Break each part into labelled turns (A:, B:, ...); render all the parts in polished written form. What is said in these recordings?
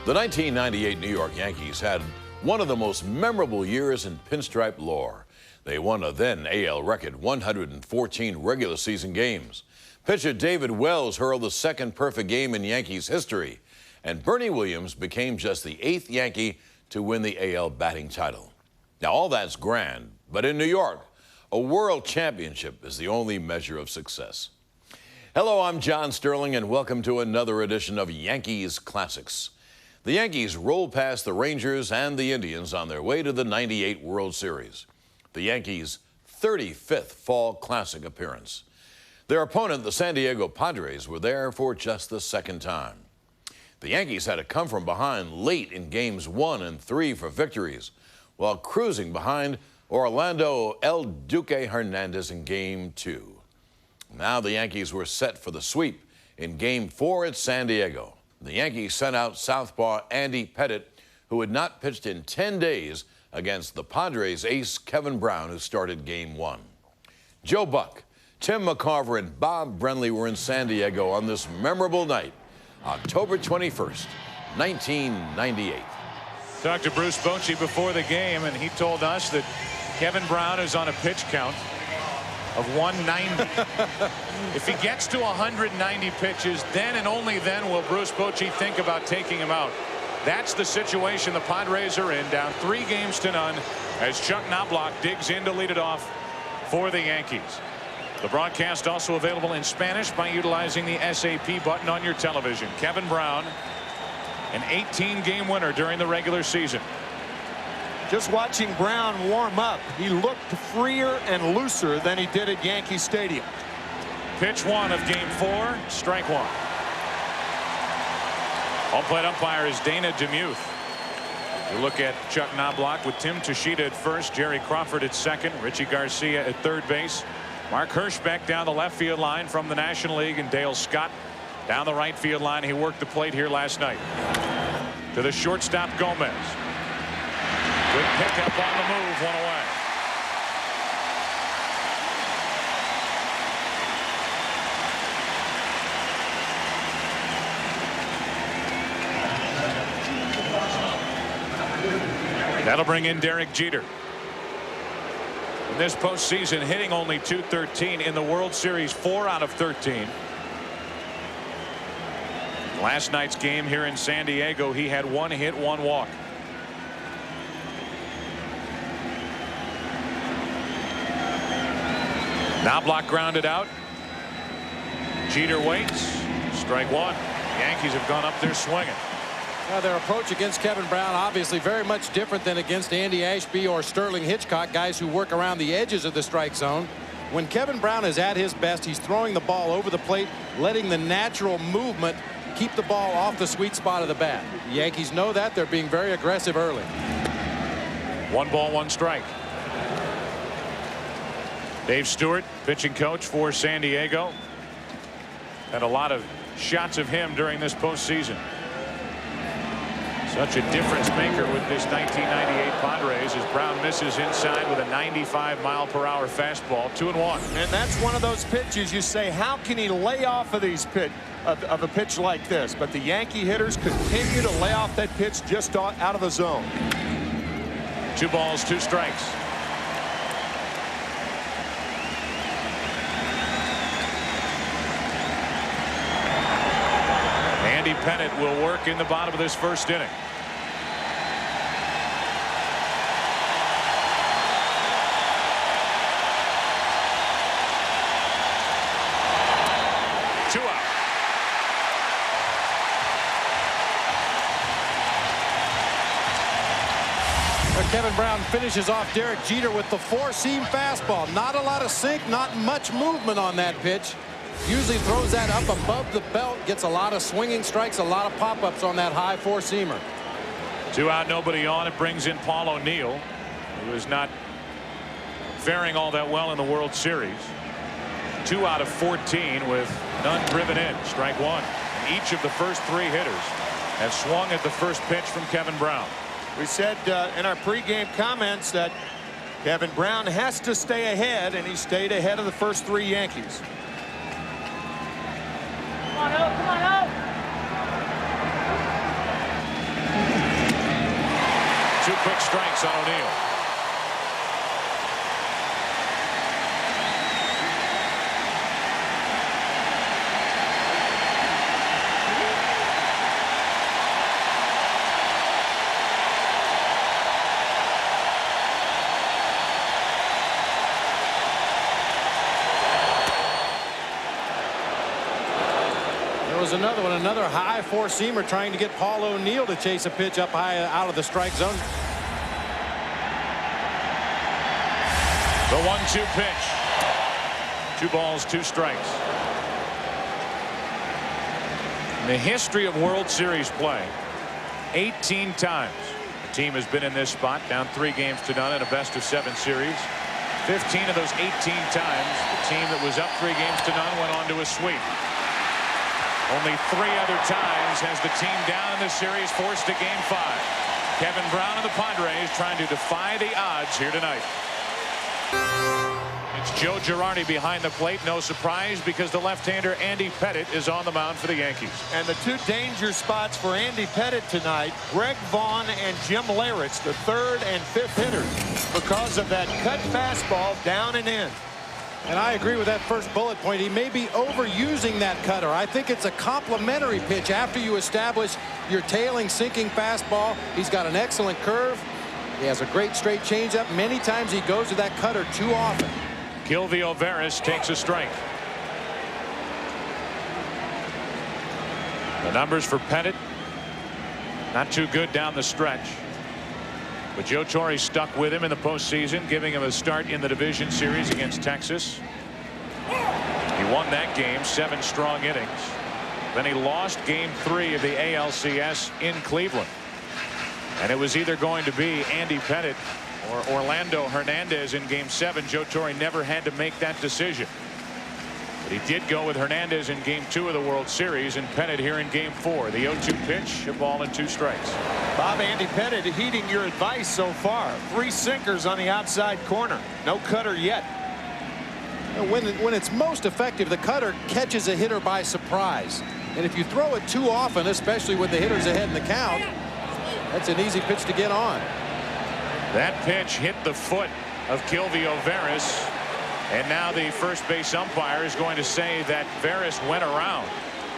A: The 1998 New York Yankees had one of the most memorable years in pinstripe lore. They won a then AL record 114 regular season games. Pitcher David Wells hurled the second perfect game in Yankees history, and Bernie Williams became just the 8th Yankee to win the AL batting title. Now, all that's grand, but in New York, a world championship is the only measure of success. Hello, I'm John Sterling, and welcome to another edition of Yankees Classics. The Yankees rolled past the Rangers and the Indians on their way to the '98 World Series, the Yankees' 35th Fall Classic appearance. Their opponent, the San Diego Padres, were there for just the second time. The Yankees had to come from behind late in games 1 and 3 for victories, while cruising behind Orlando El Duque Hernandez in Game 2. Now the Yankees were set for the sweep in Game 4 at San Diego. The Yankees sent out southpaw Andy Pettitte, who had not pitched in 10 days, against the Padres ace Kevin Brown, who started Game 1. Joe Buck, Tim McCarver, and Bob Brenly were in San Diego on this memorable night, October 21st, 1998.
B: Talked to Bruce Bochy before the game, and he told us that Kevin Brown is on a pitch count of 190. If he gets to 190 pitches, then and only then will Bruce Bochy think about taking him out. That's the situation the Padres are in, down 3 games to none, as Chuck Knobloch digs in to lead it off for the Yankees. The broadcast also available in Spanish by utilizing the SAP button on your television. Kevin Brown, an 18-game winner during the regular season.
C: Just watching Brown warm up, he looked freer and looser than he did at Yankee Stadium.
B: Pitch 1 of Game 4, strike 1. Home plate umpire is Dana DeMuth. You look at Chuck Knobloch with Tim Tashita at first, Jerry Crawford at second, Richie Garcia at third base, Mark Hirschbeck down the left field line from the National League, and Dale Scott down the right field line. He worked the plate here last night. To the shortstop, Gomez. Good pickup on the move, one away. That'll bring in Derek Jeter. In this postseason, hitting only .213 in the World Series, 4 out of 13. Last night's game here in San Diego, he had 1 hit, 1 walk. Knobloch grounded out. Jeter waits. Strike 1. The Yankees have gone up there swinging.
D: Their approach against Kevin Brown obviously very much different than against Andy Ashby or Sterling Hitchcock, guys who work around the edges of the strike zone. When Kevin Brown is at his best, he's throwing the ball over the plate, letting the natural movement keep the ball off the sweet spot of the bat. The Yankees know that. They're being very aggressive early.
B: 1 ball, 1 strike. Dave Stewart, pitching coach for San Diego. Had a lot of shots of him during this postseason. Such a difference maker with this 1998 Padres as Brown misses inside with a 95-mile-per-hour fastball. 2-1.
C: And that's one of those pitches you say, how can he lay off of these of a pitch like this? But the Yankee hitters continue to lay off that pitch just out of the zone.
B: 2 balls, 2 strikes. Andy Pettitte will work in the bottom of this first inning. Two out.
D: Kevin Brown finishes off Derek Jeter with the 4-seam fastball. Not a lot of sink, not much movement on that pitch. Usually throws that up above the belt, gets a lot of swinging strikes, a lot of pop-ups on that high 4-seamer.
B: 2 out, nobody on. It brings in Paul O'Neill, who is not faring all that well in the World Series. 2 out of 14 with none driven in. Strike 1. Each of the first 3 hitters have swung at the first pitch from Kevin Brown.
C: We said in our pregame comments that Kevin Brown has to stay ahead, and he stayed ahead of the first 3 Yankees.
E: Come on out, come on out.
B: strikes on O'Neill.
D: Was another one, another high four-seamer trying to get Paul O'Neill to chase a pitch up high out of the strike zone.
B: The 1-2 pitch. 2 balls, 2 strikes. In the history of World Series play, 18 times the team has been in this spot, down 3-0 in a best-of-7 series. 15 of those 18 times, the team that was up 3-0 went on to a sweep. Only 3 other times has the team down in the series forced to Game 5. Kevin Brown and the Padres trying to defy the odds here tonight. It's Joe Girardi behind the plate. No surprise, because the left-hander Andy Pettitte is on the mound for the Yankees.
C: And the 2 danger spots for Andy Pettitte tonight, Greg Vaughn and Jim Leyritz, the 3rd and 5th hitters, because of that cut fastball down and in.
D: And I agree with that first bullet point. He may be overusing that cutter. I think it's a complementary pitch after you establish your tailing, sinking fastball. He's got an excellent curve. He has a great straight changeup. Many times he goes to that cutter too often.
B: Kilvio Veras takes a strike. The numbers for Pettitte, not too good down the stretch. But Joe Torre stuck with him in the postseason, giving him a start in the division series against Texas. He won that game, 7 strong innings. Then he lost Game 3 of the ALCS in Cleveland. And it was either going to be Andy Pettitte or Orlando Hernandez in Game 7. Joe Torre never had to make that decision. But he did go with Hernandez in Game 2 of the World Series, and Pettitte here in Game 4. The 0-2 pitch, a ball and 2 strikes.
C: Bob, Andy Pettitte heeding your advice so far. 3 sinkers on the outside corner. No cutter yet.
D: When it's most effective, the cutter catches a hitter by surprise. And if you throw it too often, especially with the hitters ahead in the count, that's an easy pitch to get on.
B: That pitch hit the foot of Kilvio Veras. And now the first base umpire is going to say that Veras went around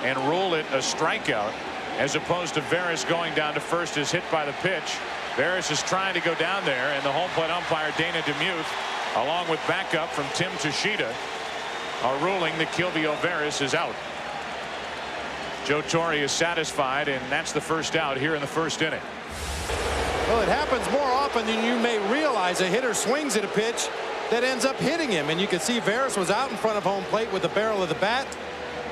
B: and rule it a strikeout, as opposed to Veras going down to first as hit by the pitch. Veras is trying to go down there, and the home plate umpire Dana DeMuth, along with backup from Tim Tushita, are ruling that Kilvio Veras is out. Joe Torre is satisfied, and that's the first out here in the first inning.
D: Well, it happens more often than you may realize. A hitter swings at a pitch that ends up hitting him, and you can see Veras was out in front of home plate with the barrel of the bat.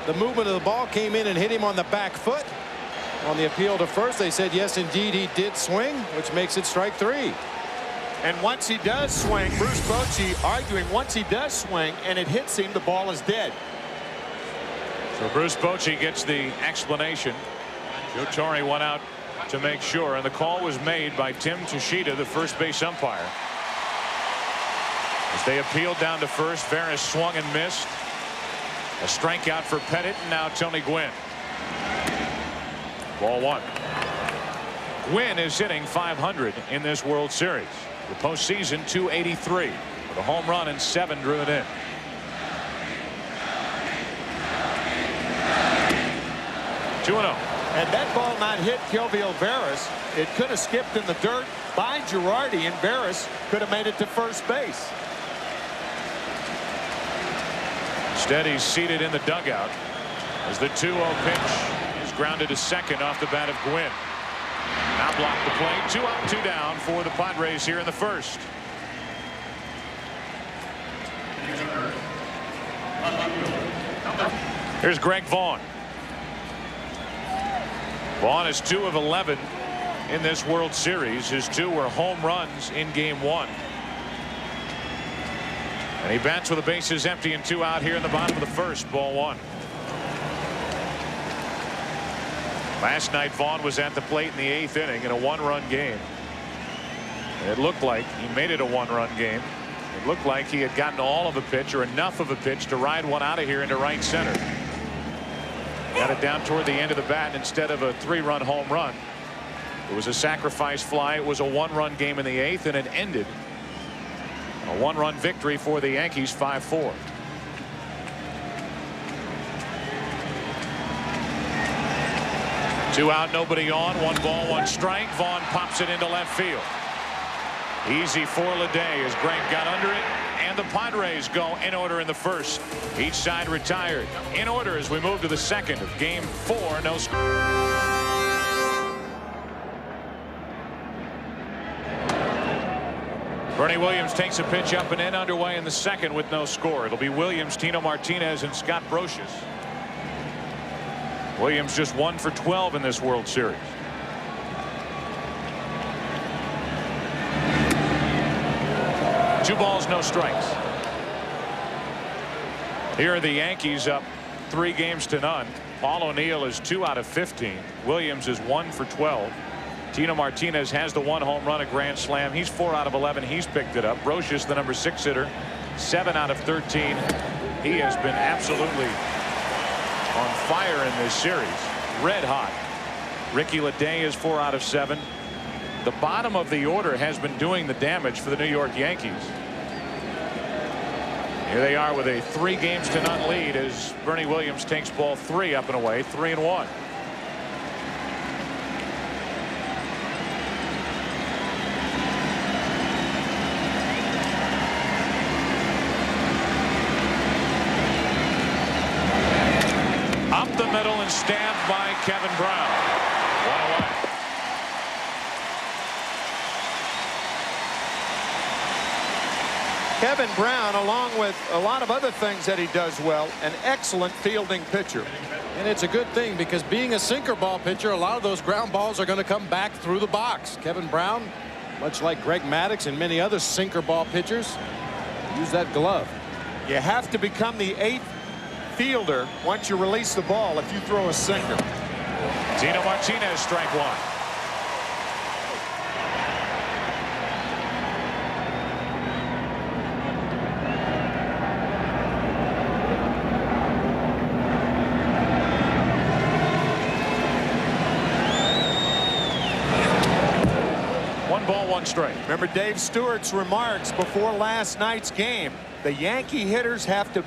D: The movement of the ball came in and hit him on the back foot. On the appeal to first, they said yes, indeed he did swing, which makes it strike 3.
C: And once he does swing, Bruce Bochy arguing once he does swing and it hits him, the ball is dead.
B: So Bruce Bochy gets the explanation. Joe Torre went out to make sure, and the call was made by Tim Tushita, the first base umpire. As they appealed down to first, Veras swung and missed. A strikeout for Pettitte, and now Tony Gwynn. Ball 1. Gwynn is hitting .500 in this World Series. The postseason, .283 with a home run and 7 driven in. (2-0).
C: And that ball not hit Kilvio Veras. It could have skipped in the dirt by Girardi, and Veras could have made it to first base.
B: Instead, he's seated in the dugout as the 2-0 pitch is grounded to second off the bat of Gwynn. Now block the play. 2 out, 2 down for the Padres here in the first. Here's Greg Vaughn. Vaughn is 2 of 11 in this World Series. His 2 were home runs in Game 1. And he bats with the bases empty and 2 out here in the bottom of the first. Ball 1. Last night, Vaughn was at the plate in the 8th inning in a 1-run game. And it looked like he made it a 1-run game. It looked like he had gotten all of a pitch, or enough of a pitch, to ride one out of here into right center. Got it down toward the end of the bat, and instead of a 3-run home run, It was a sacrifice fly. It was a one-run game in the 8th, and it ended a one-run victory for the Yankees, 5-4. Two out, nobody on. 1 ball, 1 strike. Vaughn pops it into left field. Easy for Leday as Greg got under it, and the Padres go in order in the 1st. Each side retired. In order as we move to the 2nd of Game 4. No score. Bernie Williams takes a pitch up and in, underway in the 2nd with no score. It'll be Williams, Tino Martinez, and Scott Brocious. Williams just 1 for 12 in this World Series. Two balls, no strikes. Here are the Yankees up 3 games to none. Paul O'Neill is 2 out of 15. Williams is 1 for 12. Tino Martinez has the 1 home run, a grand slam. He's 4 out of 11. He's picked it up. Brocious, the number 6 hitter, 7 out of 13. He has been absolutely on fire in this series. Red hot. Ricky Leday is 4 out of 7. The bottom of the order has been doing the damage for the New York Yankees. Here they are with a 3 games to none lead as Bernie Williams takes ball 3 up and away, 3-1. Up the middle and stabbed by Kevin Brown. 1 away.
C: Kevin Brown, along with a lot of other things that he does well, an excellent fielding pitcher.
D: And it's a good thing because being a sinker ball pitcher, a lot of those ground balls are going to come back through the box. Kevin Brown, much like Greg Maddux and many other sinker ball pitchers, use that glove.
C: You have to become the 8th fielder once you release the ball if you throw a sinker.
B: Tino Martinez, strike 1. Ball, 1 strike.
C: Remember Dave Stewart's remarks before last night's game. The Yankee hitters have to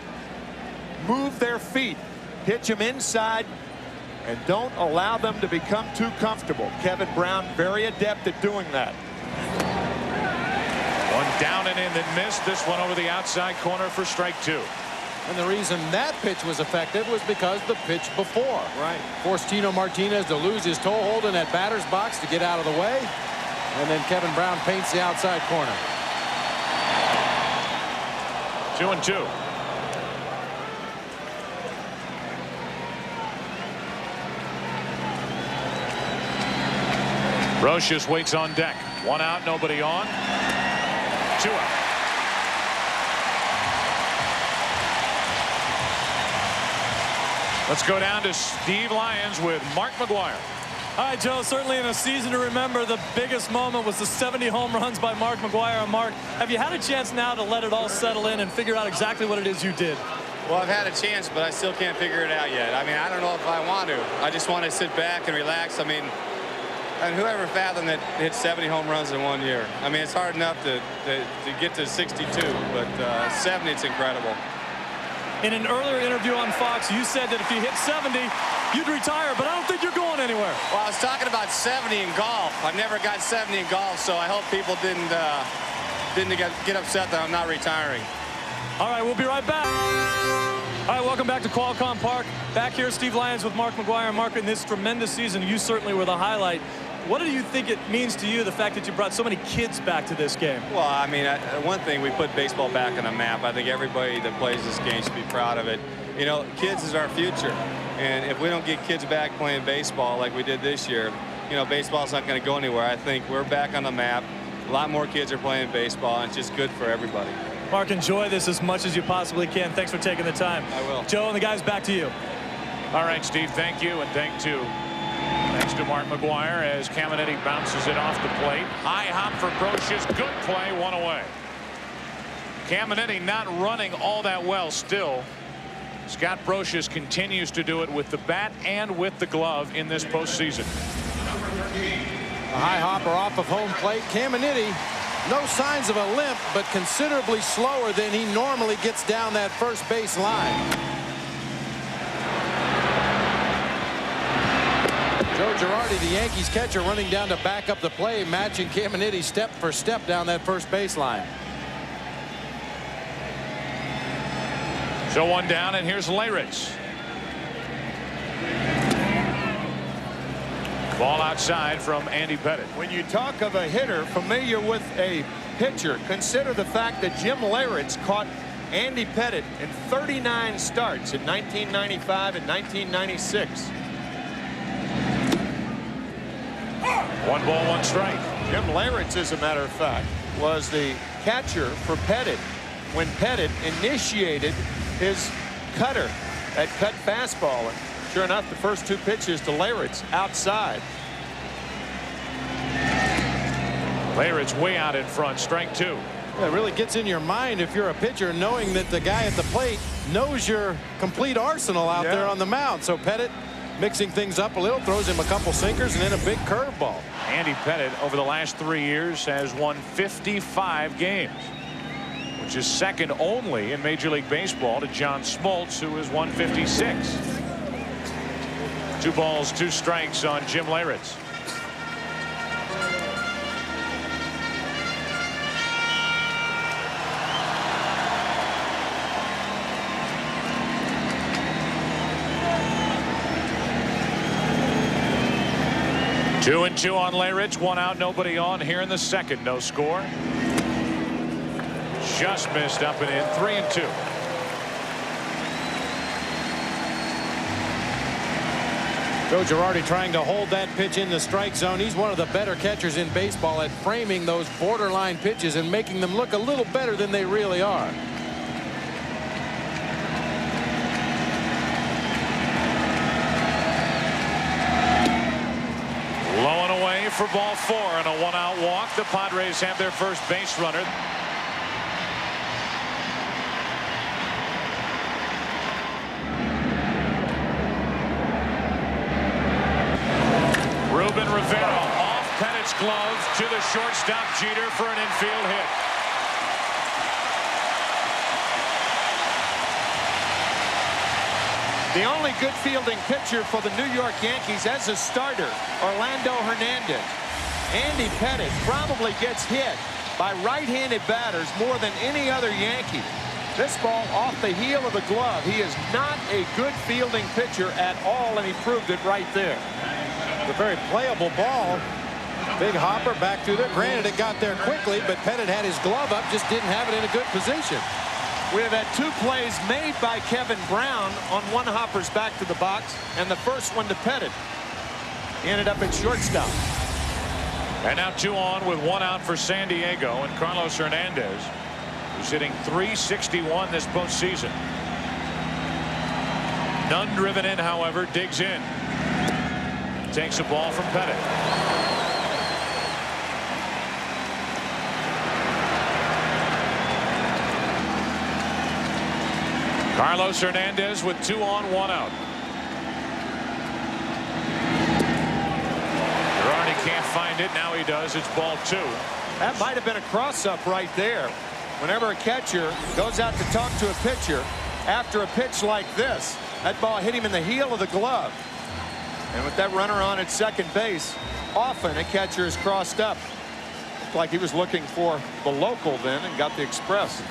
C: move their feet, pitch them inside, and don't allow them to become too comfortable. Kevin Brown very adept at doing that.
B: 1 down and in, then missed. This one over the outside corner for strike 2.
D: And the reason that pitch was effective was because the pitch before.
C: Right. Forced
D: Tino Martinez to lose his toe hold in that batter's box to get out of the way. And then Kevin Brown paints the outside corner.
B: 2-2. Brocious waits on deck. 1 out, nobody on. 2 out. Let's go down to Steve Lyons with Mark McGwire.
E: All right, Joe, certainly in a season to remember, the biggest moment was the 70 home runs by Mark McGwire. And Mark, have you had a chance now to let it all settle in and figure out exactly what it is you did?
F: Well, I've had a chance, but I still can't figure it out yet. I mean, I don't know if I want to. I just want to sit back and relax. I mean, and whoever fathomed that hit 70 home runs in 1 year. I mean, it's hard enough to get to 62, but 70, it's incredible.
E: In an earlier interview on Fox, you said that if you hit 70, you'd retire, but I don't think you're going anywhere.
F: Well, I was talking about 70 in golf. I've never got 70 in golf, so I hope people didn't get upset that I'm not retiring.
E: All right, we'll be right back. All right, welcome back to Qualcomm Park. Back here, Steve Lyons with Mark McGwire. Mark, in this tremendous season, you certainly were the highlight. What do you think it means to you, the fact that you brought so many kids back to this game?
F: Well, I mean, one thing, we put baseball back on the map. I think everybody that plays this game should be proud of it. You know, kids is our future. And if we don't get kids back playing baseball like we did this year, you know, baseball's not going to go anywhere. I think we're back on the map. A lot more kids are playing baseball, and it's just good for everybody.
E: Mark, enjoy this as much as you possibly can. Thanks for taking the time.
F: I will.
E: Joe and the guys, back to you.
B: All right, Steve, thank you, and thanks to Mark McGwire as Caminetti bounces it off the plate. High hop for Brocious. Good play, 1 away. Caminetti not running all that well still. Scott Brocious continues to do it with the bat and with the glove in this postseason.
D: A high hopper off of home plate. Caminiti, no signs of a limp, but considerably slower than he normally gets down that first base line. Joe Girardi, the Yankees catcher, running down to back up the play, matching Caminiti step for step down that first base line.
B: So one down, and here's Leyritz. Ball outside from Andy Pettitte.
C: When you talk of a hitter familiar with a pitcher, consider the fact that Jim Leyritz caught Andy Pettitte in 39 starts in 1995 and 1996.
B: 1 ball, 1 strike.
C: Jim Leyritz, as a matter of fact, was the catcher for Pettitte when Pettitte initiated his cutter, that cut fastball. And sure enough, the first 2 pitches to Leyritz outside.
B: Leyritz way out in front, strike 2.
D: It really gets in your mind if you're a pitcher, knowing that the guy at the plate knows your complete arsenal out there on the mound. So Pettitte mixing things up a little, throws him a couple sinkers and then a big curveball.
B: Andy Pettitte over the last 3 years has won 55 games, which is second only in Major League Baseball to John Smoltz, who has won 56. 2 balls, 2 strikes on Jim Leyritz. Two and 2 on Leyritz, 1 out, nobody on here in the second. No score. Just missed up and in. 3 and 2.
D: Joe Girardi trying to hold that pitch in the strike zone. He's one of the better catchers in baseball at framing those borderline pitches and making them look a little better than they really are.
B: Low and away for ball 4 and a 1-out walk. The Padres have their first base runner. Ruben Rivera off Pettitte's glove to the shortstop Jeter for an infield hit.
C: The only good fielding pitcher for the New York Yankees as a starter, Orlando Hernandez. Andy Pettitte probably gets hit by right-handed batters more than any other Yankee. This ball off the heel of the glove. He is not a good fielding pitcher at all, and he proved it right there.
D: A very playable ball. Big hopper back through there. Granted, it got there quickly, but Pettitte had his glove up, just didn't have it in a good position.
C: We have had 2 plays made by Kevin Brown on 1 hopper's back to the box, and the first one to Pettitte. He ended up at shortstop.
B: And now 2 on with 1 out for San Diego, and Carlos Hernandez, who's hitting .361 this postseason. None driven in, however, digs in. Takes a ball from Pettitte. Carlos Hernandez with 2 on, 1 out. Girardi can't find it. Now he does. It's ball 2.
C: That might have been a cross-up right there. Whenever a catcher goes out to talk to a pitcher after a pitch like this, that ball hit him in the heel of the glove. And with that runner on at second base, often a catcher is crossed up. Looked like he was looking for the local then and got the express.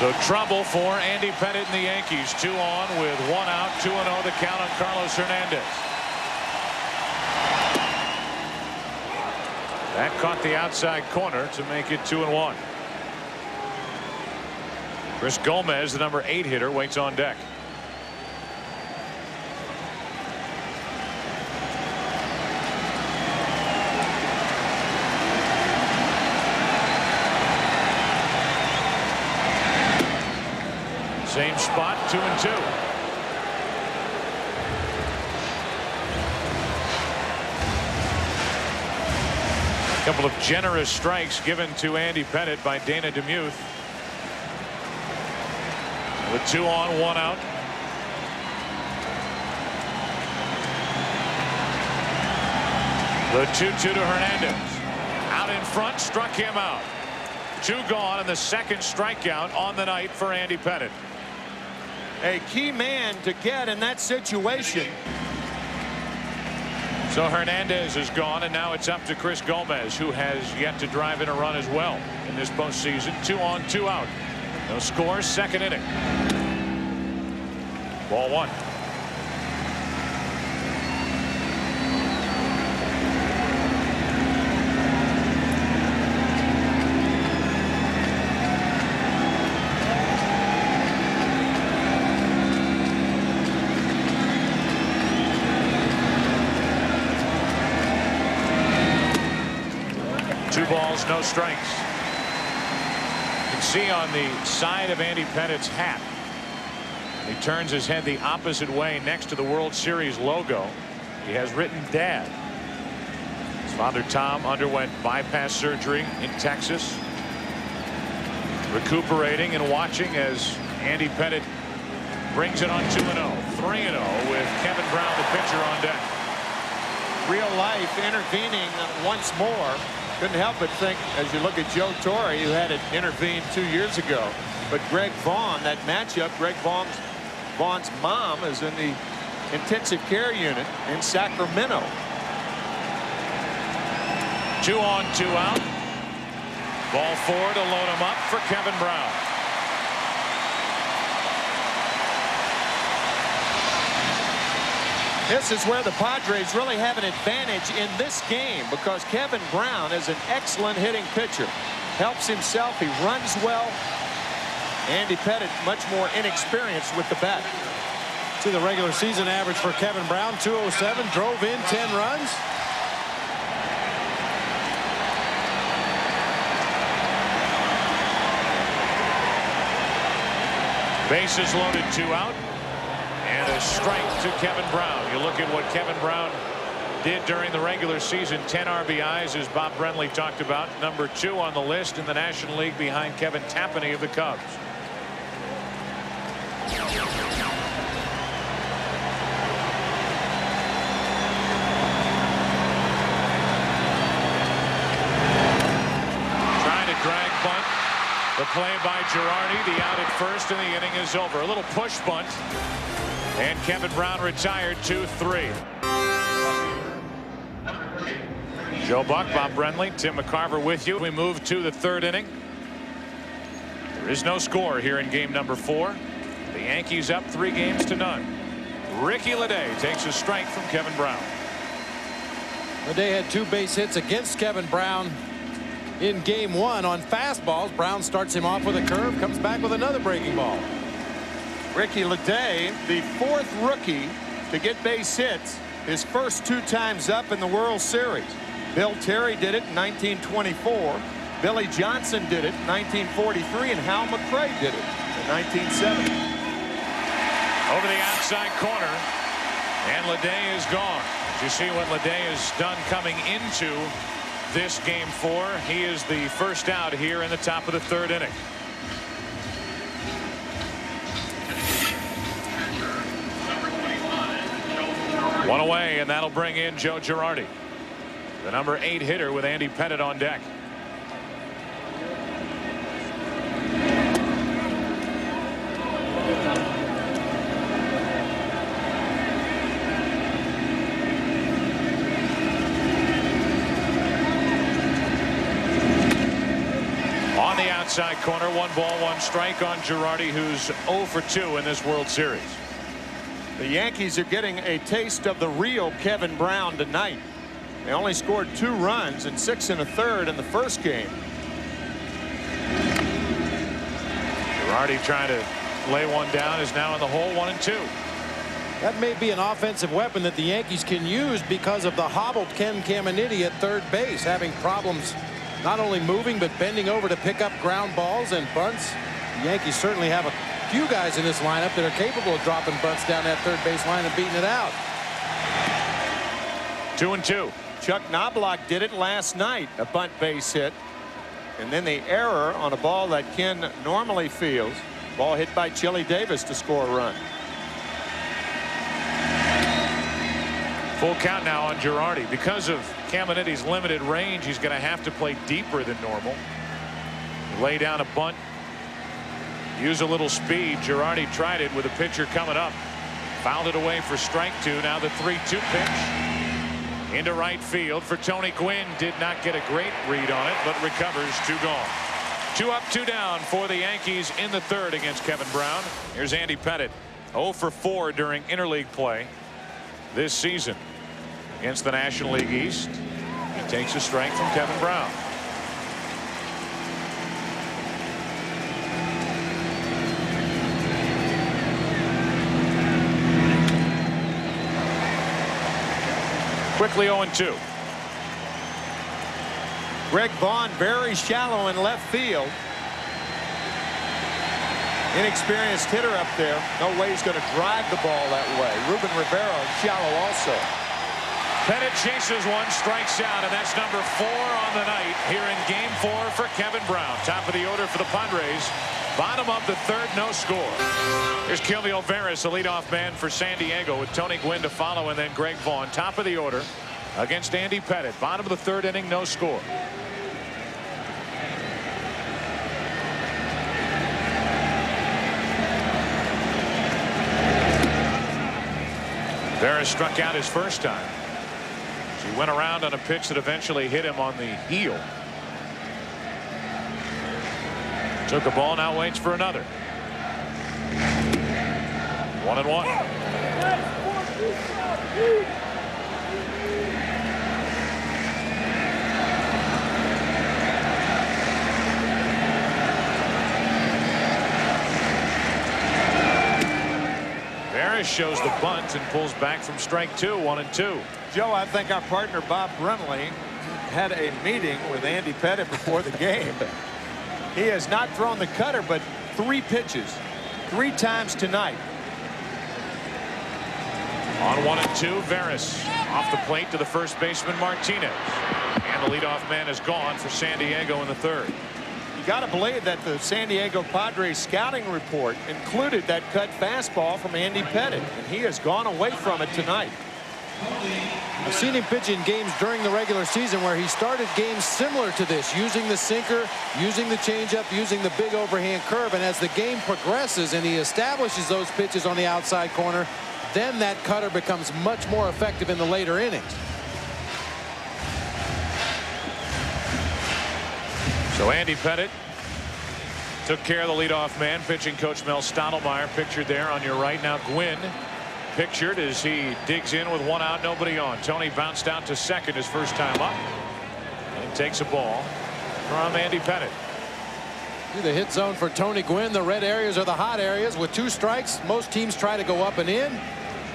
B: So trouble for Andy Pettitte and the Yankees. 2 on with 1 out. 2-0 the count on Carlos Hernandez. That caught the outside corner to make it 2-1. Chris Gomez, the number 8 hitter, waits on deck. Same spot, 2 and 2. A couple of generous strikes given to Andy Pettitte by Dana DeMuth. With 2 on, 1 out. The 2-2 to Hernandez. Out in front, struck him out. 2 gone, and the second strikeout on the night for Andy Pettitte.
C: A key man to get in that situation.
B: So Hernandez is gone, and now it's up to Chris Gomez, who has yet to drive in a run as well in this postseason. 2 on, 2 out. No scores, second inning. Ball 1. Two balls, no strikes. You can see on the side of Andy Pettitte's hat, he turns his head the opposite way next to the World Series logo. He has written Dad. His father Tom underwent bypass surgery in Texas, recuperating and watching as Andy Pettitte brings it on 2-0, 3-0 with Kevin Brown, the pitcher, on deck.
C: Real life intervening once more. Couldn't help but think, as you look at Joe Torre, who had it intervened 2 years ago. But Greg Vaughn, that matchup, Greg Vaughn's mom is in the intensive care unit in Sacramento.
B: 2 on, 2 out. Ball 4 to load him up for Kevin Brown.
C: This is where the Padres really have an advantage in this game, because Kevin Brown is an excellent hitting pitcher. Helps himself, he runs well. Andy Pettitte much more inexperienced with the bat.
D: See the regular season average for Kevin Brown, 207, drove in 10 runs.
B: Bases loaded, 2 out. And a strike to Kevin Brown. You look at what Kevin Brown did during the regular season. 10 RBIs, as Bob Brenly talked about. Number 2 on the list in the National League behind Kevin Tapani of the Cubs. Trying to drag bunt. The play by Girardi. The out at first, and the inning is over. A little push bunt. And Kevin Brown retired, 2-3. Joe Buck, Bob Brenly, Tim McCarver with you. We move to the 3rd inning. There is no score here in game number 4. The Yankees up 3-0. Ricky Leday takes a strike from Kevin Brown.
D: Leday had 2 base hits against Kevin Brown in game 1 on fastballs. Brown starts him off with a curve, comes back with another breaking ball.
C: Ricky Leday, the 4th rookie to get base hits, his first 2 times up in the World Series. Bill Terry did it in 1924. Billy Johnson did it in 1943, and Hal McRae did it in 1970.
B: Over the outside corner, and Leday is gone. You see what Leday has done coming into this game 4. He is the first out here in the top of the 3rd inning. One away, and that'll bring in Joe Girardi, the number 8 hitter, with Andy Pettitte on deck. On the outside corner, 1 ball, 1 strike on Girardi, who's 0 for 2 in this World Series.
C: The Yankees are getting a taste of the real Kevin Brown tonight. They only scored 2 runs and 6 1/3 in the first game.
B: Girardi trying to lay one down, is now in the hole, 1-2.
D: That may be an offensive weapon that the Yankees can use because of the hobbled Ken Caminiti at 3rd base, having problems not only moving but bending over to pick up ground balls and bunts. The Yankees certainly have a few guys in this lineup that are capable of dropping bunts down that 3rd base line and beating it out.
B: 2-2.
C: Chuck Knobloch did it last night, a bunt base hit, and then the error on a ball that Ken normally fields. Ball hit by Chili Davis to score a run.
B: Full count now on Girardi. Because of Caminiti's limited range, he's going to have to play deeper than normal. Lay down a bunt. Use a little speed. Girardi tried it with a pitcher coming up. Fouled it away for strike 2. Now the 3-2 pitch. Into right field for Tony Gwynn. Did not get a great read on it, but recovers. 2 gone. 2 up, 2 down for the Yankees in the third against Kevin Brown. Here's Andy Pettitte. 0 for 4 during interleague play this season against the National League East. He takes a strike from Kevin Brown. Quickly 0-2.
C: Greg Vaughn very shallow in left field. Inexperienced hitter up there. No way he's going to drive the ball that way. Ruben Rivera shallow also.
B: Pettitte chases one, strikes out, and that's number 4 on the night here in Game 4 for Kevin Brown. Top of the order for the Padres. Bottom of the third, no score. Here's Kilvio Veras, the leadoff man for San Diego, with Tony Gwynn to follow, and then Greg Vaughn. Top of the order against Andy Pettitte. Bottom of the third inning, no score. Veras struck out his first time. He went around on a pitch that eventually hit him on the heel. Took a ball, now waits for another. 1-1. Veras shows the bunt and pulls back from strike 2. 1-2.
C: Joe, I think our partner Bob Brunley had a meeting with Andy Pettitte before the game. He has not thrown the cutter, but 3 pitches, 3 times tonight.
B: On 1-2, Veras off the plate to the first baseman Martinez, and the leadoff man is gone for San Diego in the third.
C: You got to believe that the San Diego Padres scouting report included that cut fastball from Andy Pettitte, and he has gone away from it tonight.
D: I've seen him pitch in games during the regular season where he started games similar to this, using the sinker, using the changeup, using the big overhand curve, and as the game progresses and he establishes those pitches on the outside corner, then that cutter becomes much more effective in the later innings.
B: So Andy Pettitte took care of the leadoff man. Pitching coach Mel Stottlemyre pictured there on your right. Now Gwynn pictured as he digs in with 1 out, nobody on. Tony bounced out to second his first time up and takes a ball from Andy Pettitte.
D: The hit zone for Tony Gwynn. The red areas are the hot areas. With 2 strikes, most teams try to go up and in,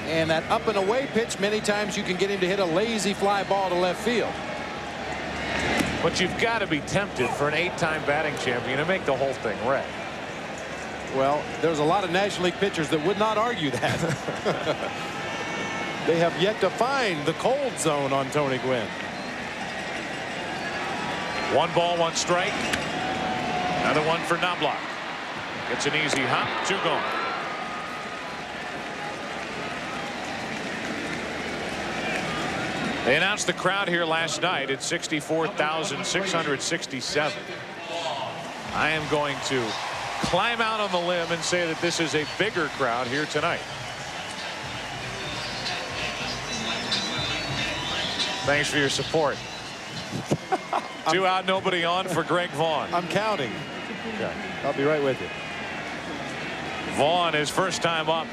D: and that up and away pitch, many times you can get him to hit a lazy fly ball to left field.
B: But you've got to be tempted for an 8-time batting champion to make the whole thing red.
D: Well, there's a lot of National League pitchers that would not argue that. They have yet to find the cold zone on Tony Gwynn.
B: 1 ball, 1 strike. Another one for Knobloch. Gets an easy hop. 2 gone. They announced the crowd here last night at 64,667. I am going to climb out on the limb and say that this is a bigger crowd here tonight. Thanks for your support. 2 out, nobody on for Greg Vaughn.
D: I'm counting.
B: Okay.
D: I'll be right with you.
B: Vaughn, his first time up,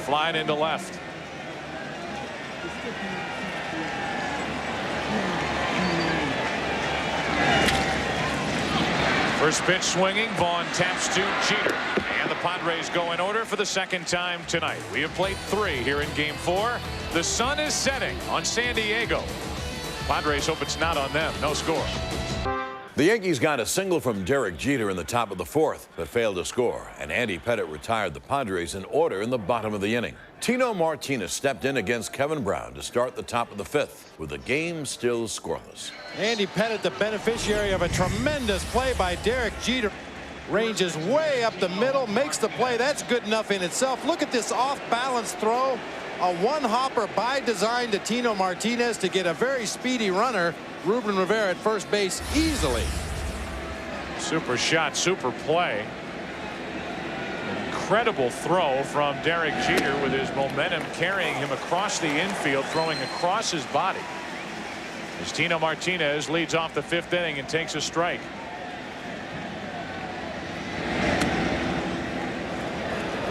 B: flying into left. First pitch swinging. Vaughn taps to Jeter. And the Padres go in order for the second time tonight. We have played 3 here in Game 4. The sun is setting on San Diego. Padres hope it's not on them. No score.
A: The Yankees got a single from Derek Jeter in the top of the 4th, but failed to score, and Andy Pettitte retired the Padres in order in the bottom of the inning. Tino Martinez stepped in against Kevin Brown to start the top of the 5th, with the game still scoreless.
D: Andy Pettitte, the beneficiary of a tremendous play by Derek Jeter. Ranges way up the middle, makes the play. That's good enough in itself. Look at this off-balance throw. A one-hopper by design to Tino Martinez to get a very speedy runner, Ruben Rivera, at first base easily.
B: Super shot, super play. Incredible throw from Derek Jeter with his momentum carrying him across the infield, throwing across his body. As Tino Martinez leads off the 5th inning and takes a strike.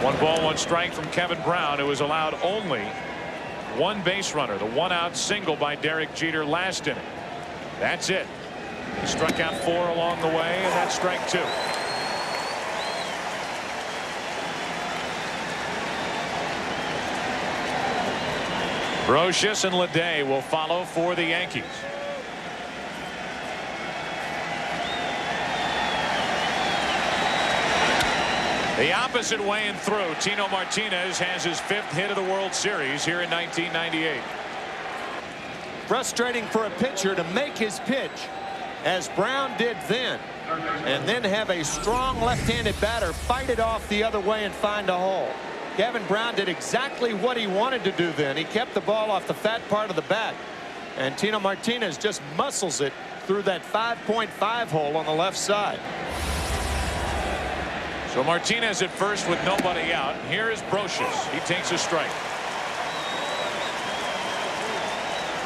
B: One ball, one strike from Kevin Brown, who was allowed only one base runner. The one-out single by Derek Jeter last inning. That's it. He struck out 4 along the way, and that's strike 2. Brocious and Leday will follow for the Yankees. The opposite way and through. Tino Martinez has his 5th hit of the World Series here in 1998.
C: Frustrating for a pitcher to make his pitch, as Brown did then, and then have a strong left-handed batter fight it off the other way and find a hole. Kevin Brown did exactly what he wanted to do then. He kept the ball off the fat part of the bat, and Tino Martinez just muscles it through that 5.5 hole on the left side.
B: So Martinez at first with nobody out. Here is Brocious. He takes a strike.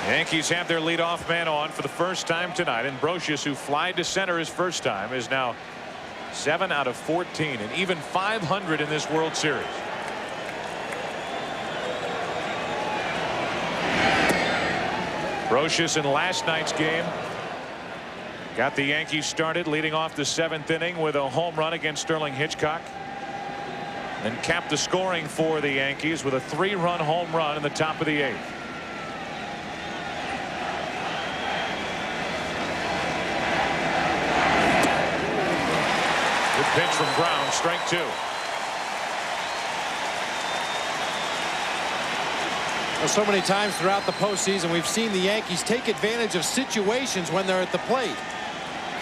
B: Yankees have their leadoff man on for the first time tonight, and Brocious, who flied to center his first time, is now 7 out of 14 and even 500 in this World Series. Brocious in last night's game got the Yankees started, leading off the 7th inning with a home run against Sterling Hitchcock. Then capped the scoring for the Yankees with a 3-run home run in the top of the 8th. Good pitch from Brown, strike 2.
D: So many times throughout the postseason, we've seen the Yankees take advantage of situations when they're at the plate.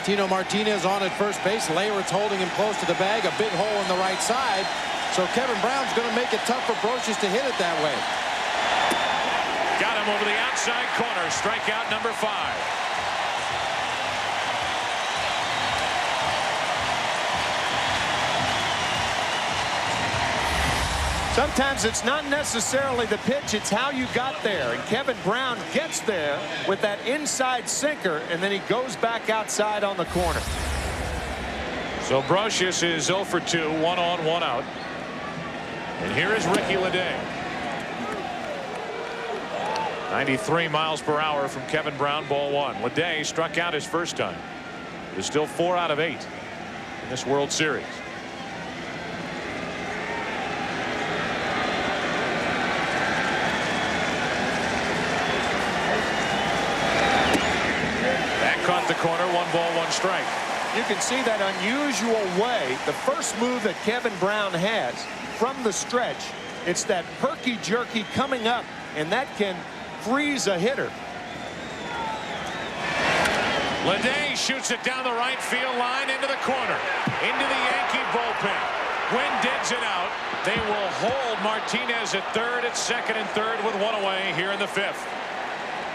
D: Tino Martinez on at first base. Leyritz holding him close to the bag. A big hole on the right side. So Kevin Brown's going to make it tough for Brocious to hit it that way.
B: Got him over the outside corner. Strikeout number 5.
C: Sometimes it's not necessarily the pitch, it's how you got there. And Kevin Brown gets there with that inside sinker, and then he goes back outside on the corner.
B: So Brocious is 0 for 2, 1 on, 1 out. And here is Ricky Leday. 93 miles per hour from Kevin Brown, ball 1. Leday struck out his first time. It is still 4 out of 8 in this World Series. Caught the corner, 1 ball, 1 strike.
C: You can see that unusual way, the first move that Kevin Brown has from the stretch. It's that herky-jerky coming up, and that can freeze a hitter.
B: Leday shoots it down the right field line into the corner, into the Yankee bullpen. Gwynn digs it out. They will hold Martinez at third, at second, and third with 1 away here in the 5th.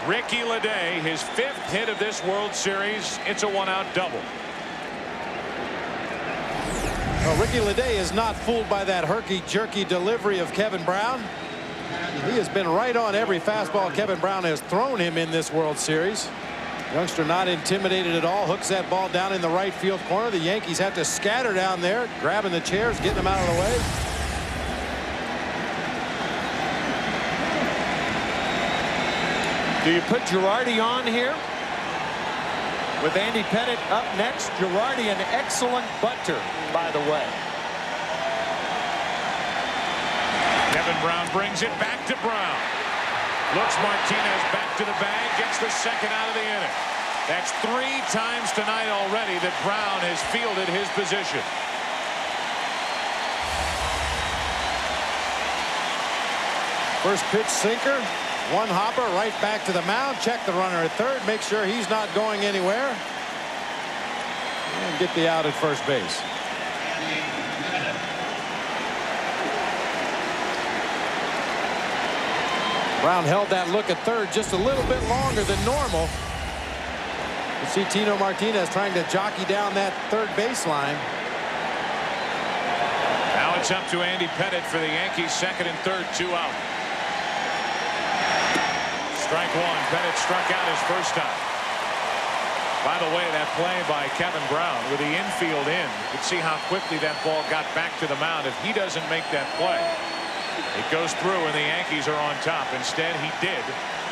B: Ricky Leday, his 5th hit of this World Series. It's a 1-out double.
D: Well, Ricky Leday is not fooled by that herky-jerky delivery of Kevin Brown. He has been right on every fastball Kevin Brown has thrown him in this World Series. Youngster not intimidated at all. Hooks that ball down in the right field corner. The Yankees have to scatter down there, grabbing the chairs, getting them out of the way.
C: Do you put Girardi on here? With Andy Pettitte up next. Girardi, an excellent bunter, by the way.
B: Kevin Brown brings it back to Brown. Looks Martinez back to the bag. Gets the second out of the inning. That's 3 times tonight already that Brown has fielded his position.
D: First pitch sinker. 1 hopper right back to the mound. Check the runner at third. Make sure he's not going anywhere. And get the out at first base. Brown held that look at third just a little bit longer than normal. You see Tino Martinez trying to jockey down that third baseline.
B: Now it's up to Andy Pettitte for the Yankees. Second and third, 2 out. Strike one. Pettitte struck out his first time. By the way, that play by Kevin Brown with the infield in, you could see how quickly that ball got back to the mound. If he doesn't make that play, it goes through and the Yankees are on top. Instead, he did.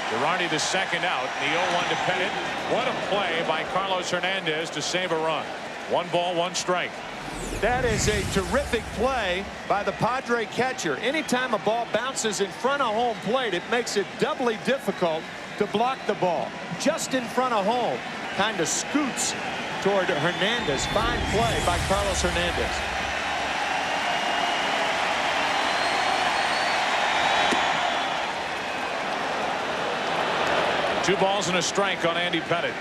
B: Girardi the second out. The 0-1 to Pettitte. What a play by Carlos Hernandez to save a run. 1 ball, 1 strike.
C: That is a terrific play by the Padre catcher. Anytime a ball bounces in front of home plate, it makes it doubly difficult to block the ball. Just in front of home, kind of scoots toward Hernandez. Fine play by Carlos Hernandez.
B: Two balls and a strike on Andy Pettitte.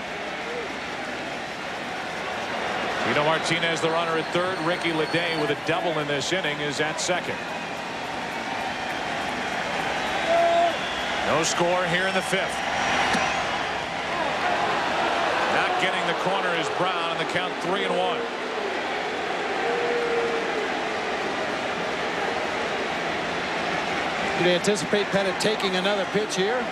B: Tino Martinez, the runner at third. Ricky Leday with a double in this inning is at second. No score here in the 5th. Not getting the corner is Brown, and the count 3-1.
D: Do they anticipate Pettitte taking another pitch here?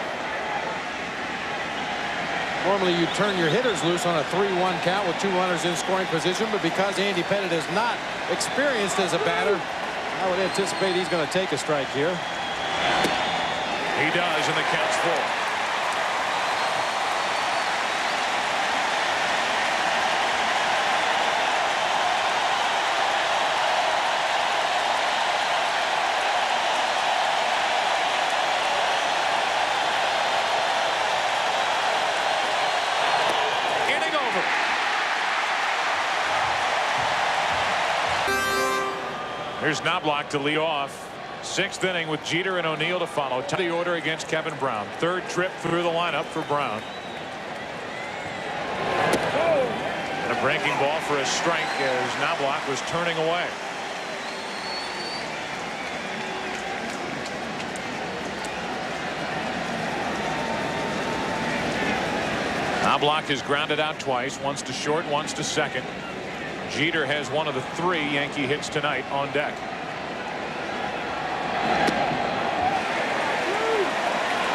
D: Normally you turn your hitters loose on a 3-1 count with 2 runners in scoring position, but because Andy Pettitte is not experienced as a batter, I would anticipate he's going to take a strike here.
B: He does, and the count's full. Here's Knobloch to lead off. 6th inning with Jeter and O'Neill to follow. Top of the order against Kevin Brown. 3rd trip through the lineup for Brown. And a breaking ball for a strike as Knobloch was turning away. Knobloch is grounded out twice, once to short, once to second. Jeter has one of the 3 Yankee hits tonight on deck.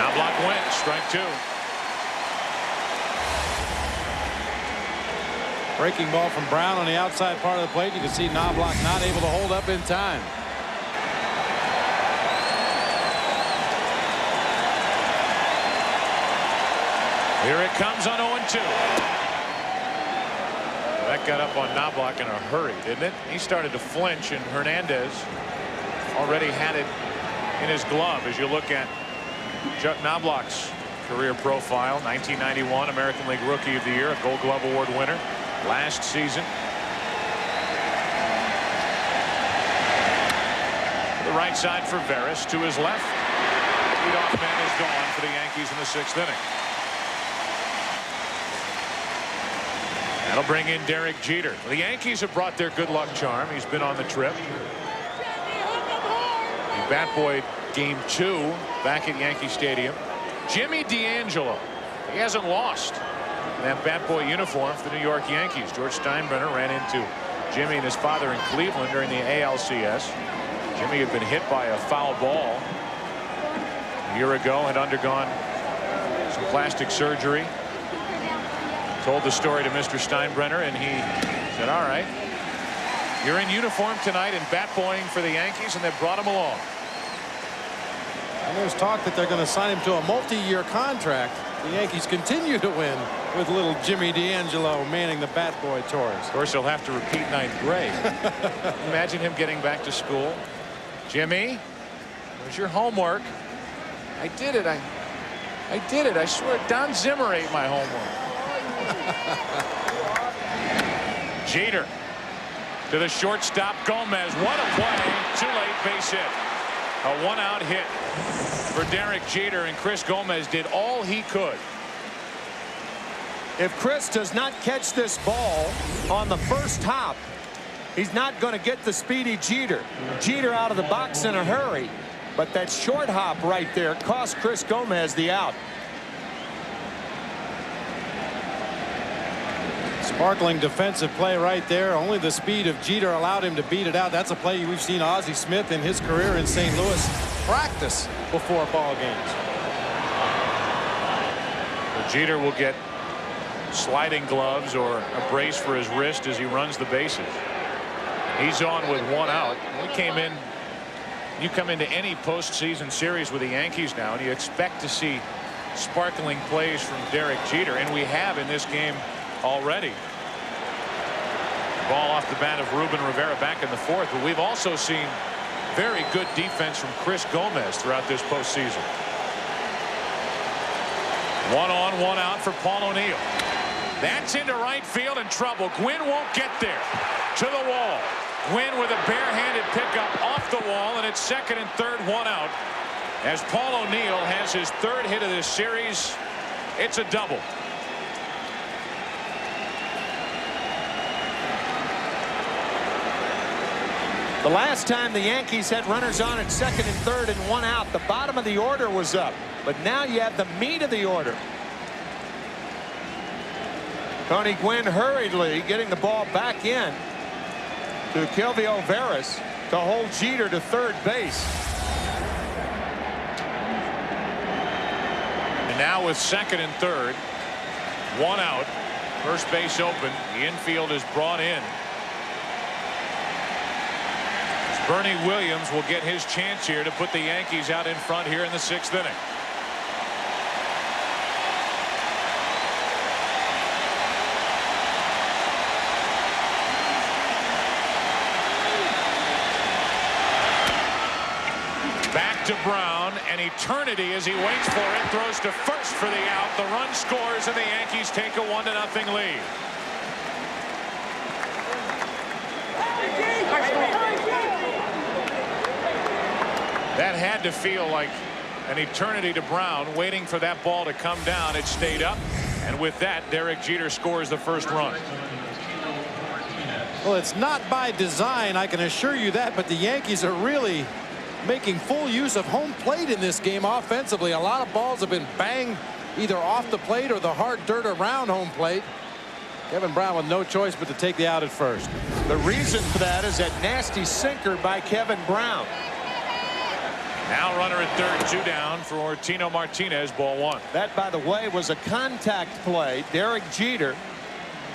B: Knobloch wins, strike 2.
D: Breaking ball from Brown on the outside part of the plate. You can see Knobloch not able to hold up in time.
B: Here it comes on 0-2. That got up on Knobloch in a hurry, didn't it? He started to flinch, and Hernandez already had it in his glove. As you look at Chuck Knobloch's career profile, 1991 American League Rookie of the Year, a Gold Glove Award winner last season. The right side for Veras, to his left. Leadoff man is gone for the Yankees in the 6th inning. That'll bring in Derek Jeter. The Yankees have brought their good luck charm. He's been on the trip. He bat boyed game 2 back at Yankee Stadium. Jimmy DeAngelo. He hasn't lost in that bat boy uniform for the New York Yankees. George Steinbrenner ran into Jimmy and his father in Cleveland during the ALCS. Jimmy had been hit by a foul ball a year ago, had undergone some plastic surgery. Told the story to Mr. Steinbrenner, and he said, all right, you're in uniform tonight and bat boying for the Yankees, and they brought him along.
D: And there's talk that they're going to sign him to a multi-year contract. The Yankees continue to win with little Jimmy DeAngelo manning the bat boy tours.
B: Of course, he'll have to repeat 9th grade. Imagine him getting back to school. Jimmy, where's your homework? I did it. I did it. I swear Don Zimmer ate my homework. Jeter to the shortstop Gomez. What a play. Too late, base hit. A 1-out hit for Derek Jeter, and Chris Gomez did all he could.
C: If Chris does not catch this ball on the first hop, he's not going to get the speedy Jeter. Jeter out of the box in a hurry. but that short hop right there cost Chris Gomez the out.
D: Sparkling defensive play right there. Only the speed of Jeter allowed him to beat it out. That's a play we've seen Ozzie Smith in his career in St. Louis practice before ball games.
B: Well, Jeter will get sliding gloves or a brace for his wrist as he runs the bases. He's on with one out. You come into any postseason series with the Yankees now and you expect to see sparkling plays from Derek Jeter, and we have in this game already. Ball off the bat of Ruben Rivera back in the fourth, but we've also seen very good defense from Chris Gomez throughout this postseason. 1 on, 1 out for Paul O'Neill. That's into right field in trouble. Gwynn won't get there. To the wall. Gwynn with a barehanded pickup off the wall, and it's second and third, 1 out. As Paul O'Neill has his third hit of this series, it's a double.
C: The last time the Yankees had runners on at second and third and 1 out, the bottom of the order was up. But now you have the meat of the order. Tony Gwynn hurriedly getting the ball back in to Kelvio Veras to hold Jeter to third base.
B: And now with second and third, 1 out, first base open, the infield is brought in. Bernie Williams will get his chance here to put the Yankees out in front here in the 6th inning. Back to Brown, an eternity as he waits for it, throws to first for the out. The run scores and the Yankees take a 1-0 lead. That had to feel like an eternity to Brown, waiting for that ball to come down. It stayed up, and with that, Derek Jeter scores the first run.
D: Well, it's not by design, I can assure you that, but the Yankees are really making full use of home plate in this game offensively. A lot of balls have been banged either off the plate or the hard dirt around home plate. Kevin Brown with no choice but to take the out at first.
C: The reason for that is that nasty sinker by Kevin Brown.
B: Now runner at third, 2 down for Tino Martinez, ball 1.
C: That, by the way, was a contact play. Derek Jeter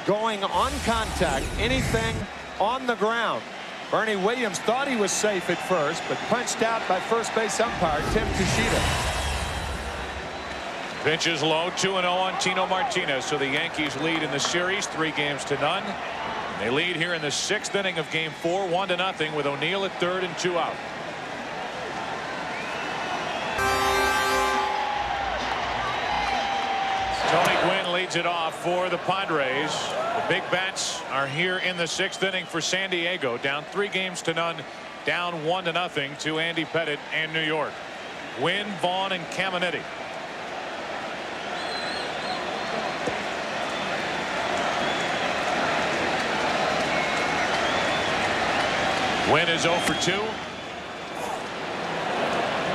C: going on contact, anything on the ground. Bernie Williams thought he was safe at first, but punched out by first base umpire Tim Kushida.
B: Pitch is low, 2-0 on Tino Martinez, so the Yankees lead in the series 3-0. They lead here in the 6th inning of game 4, 1-0 with O'Neill at third and 2 out. Tony Gwynn leads it off for the Padres. The big bats are here in the 6th inning for San Diego, down 3-0, down 1-0 to Andy Pettitte and New York. Gwynn, Vaughn, and Caminetti. Gwynn is 0 for 2.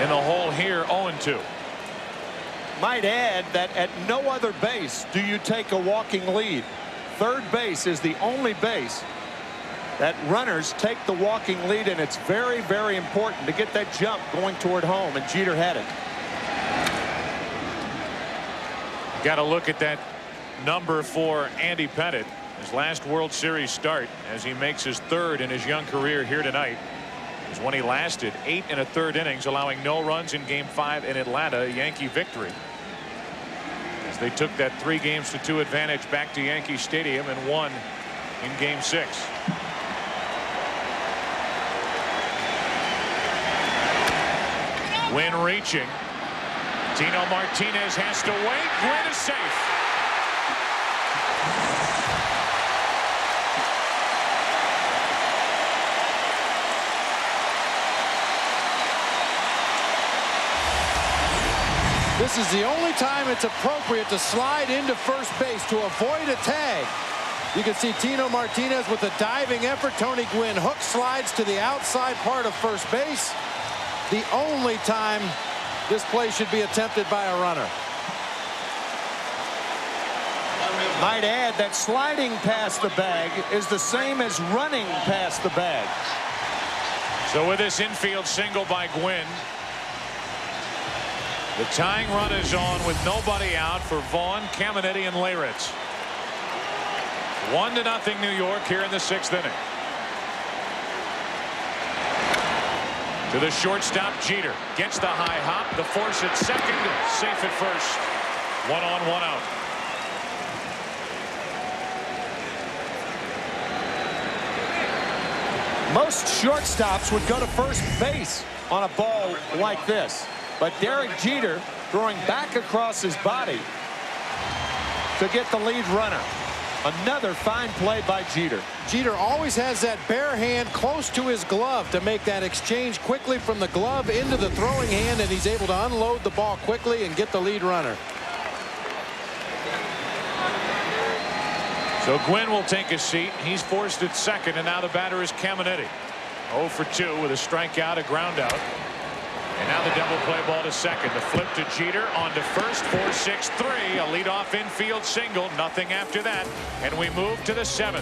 B: In the hole here, 0-2.
C: Might add that at no other base do you take a walking lead. Third base is the only base that runners take the walking lead, and it's very, very important to get that jump going toward home, and Jeter had it.
B: Got to look at that number for Andy Pettitte, his last World Series start, as he makes his third in his young career here tonight. Is when he lasted 8 1/3 innings, allowing no runs in game 5 in Atlanta, a Yankee victory. As they took that 3-2 advantage back to Yankee Stadium and won in game 6. Gwynn reaching. Tino Martinez has to wait. Gwynn is safe.
D: This is the only time it's appropriate to slide into first base to avoid a tag. You can see Tino Martinez with a diving effort. Tony Gwynn hook slides to the outside part of first base. the only time this play should be attempted by a runner.
C: Might add that sliding past the bag is the same as running past the bag.
B: So with this infield single by Gwynn, the tying run is on with nobody out for Vaughn, Caminetti, and Leyritz. 1-0 New York here in the 6th inning. To the shortstop, Jeter gets the high hop, the force at second, safe at first. 1 on, 1 out.
C: Most shortstops would go to first base on a ball like this, but Derek Jeter throwing back across his body to get the lead runner. Another fine play by Jeter.
D: Jeter always has that bare hand close to his glove to make that exchange quickly from the glove into the throwing hand, and he's able to unload the ball quickly and get the lead runner.
B: So Gwynn will take a seat. He's forced at second, and now the batter is Caminetti. 0 for 2 with a strikeout, a ground out. And now the double play ball to second. The flip to Jeter on to first. 4-6-3. A leadoff infield single. Nothing after that. And we move to the 7th.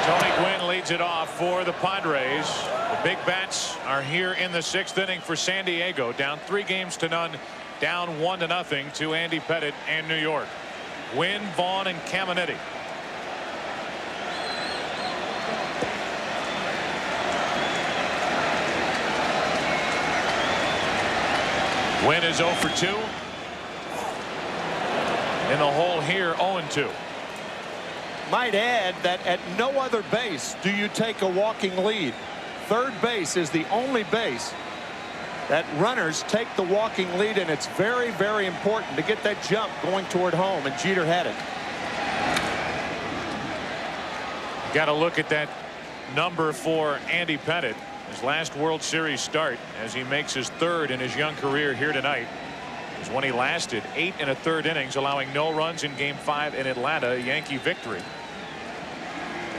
B: Tony Gwynn leads it off for the Padres. The big bats are here in the 6th inning for San Diego. Down 3-0. Down 1-0 to Andy Pettitte and New York. Gwynn, Vaughn, and Caminetti. Gwynn is 0 for 2. In the hole here, 0-2.
C: Might add that at no other base do you take a walking lead. Third base is the only base that runners take the walking lead, and it's very, very important to get that jump going toward home, and Jeter had it.
B: Got to look at that number for Andy Pettitte. His last World Series start, as he makes his 3rd in his young career here tonight, is when he lasted 8 1/3 innings, allowing no runs in Game 5 in Atlanta, a Yankee victory.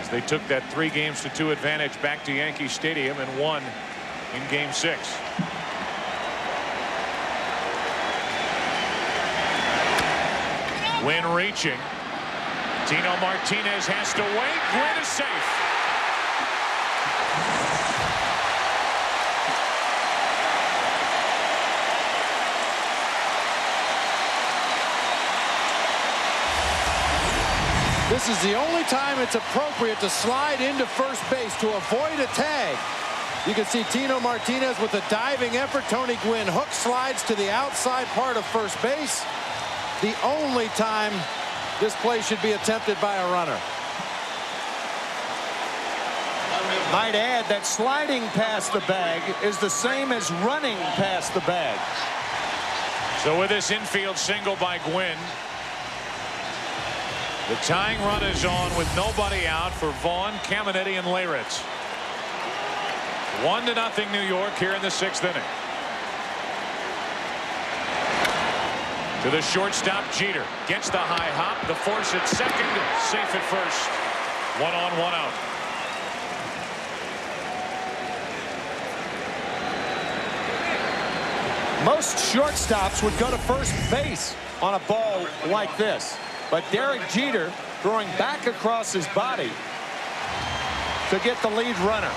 B: As they took that 3-2 advantage back to Yankee Stadium and won in Game 6. Gwynn reaching. Tino Martinez has to wait. Gwynn is safe.
D: This is the only time it's appropriate to slide into first base to avoid a tag. You can see Tino Martinez with a diving effort. Tony Gwynn hook slides to the outside part of first base. The only time this play should be attempted by a runner.
C: Might add that sliding past the bag is the same as running past the bag.
B: So with this infield single by Gwynn, the tying run is on with nobody out for Vaughn, Caminetti, and Leyritz. 1-0 New York here in the 6th inning. To the shortstop, Jeter gets the high hop, the force at second, safe at first. 1 on, 1 out.
C: Most shortstops would go to first base on a ball like this, but Derek Jeter throwing back across his body to get the lead runner.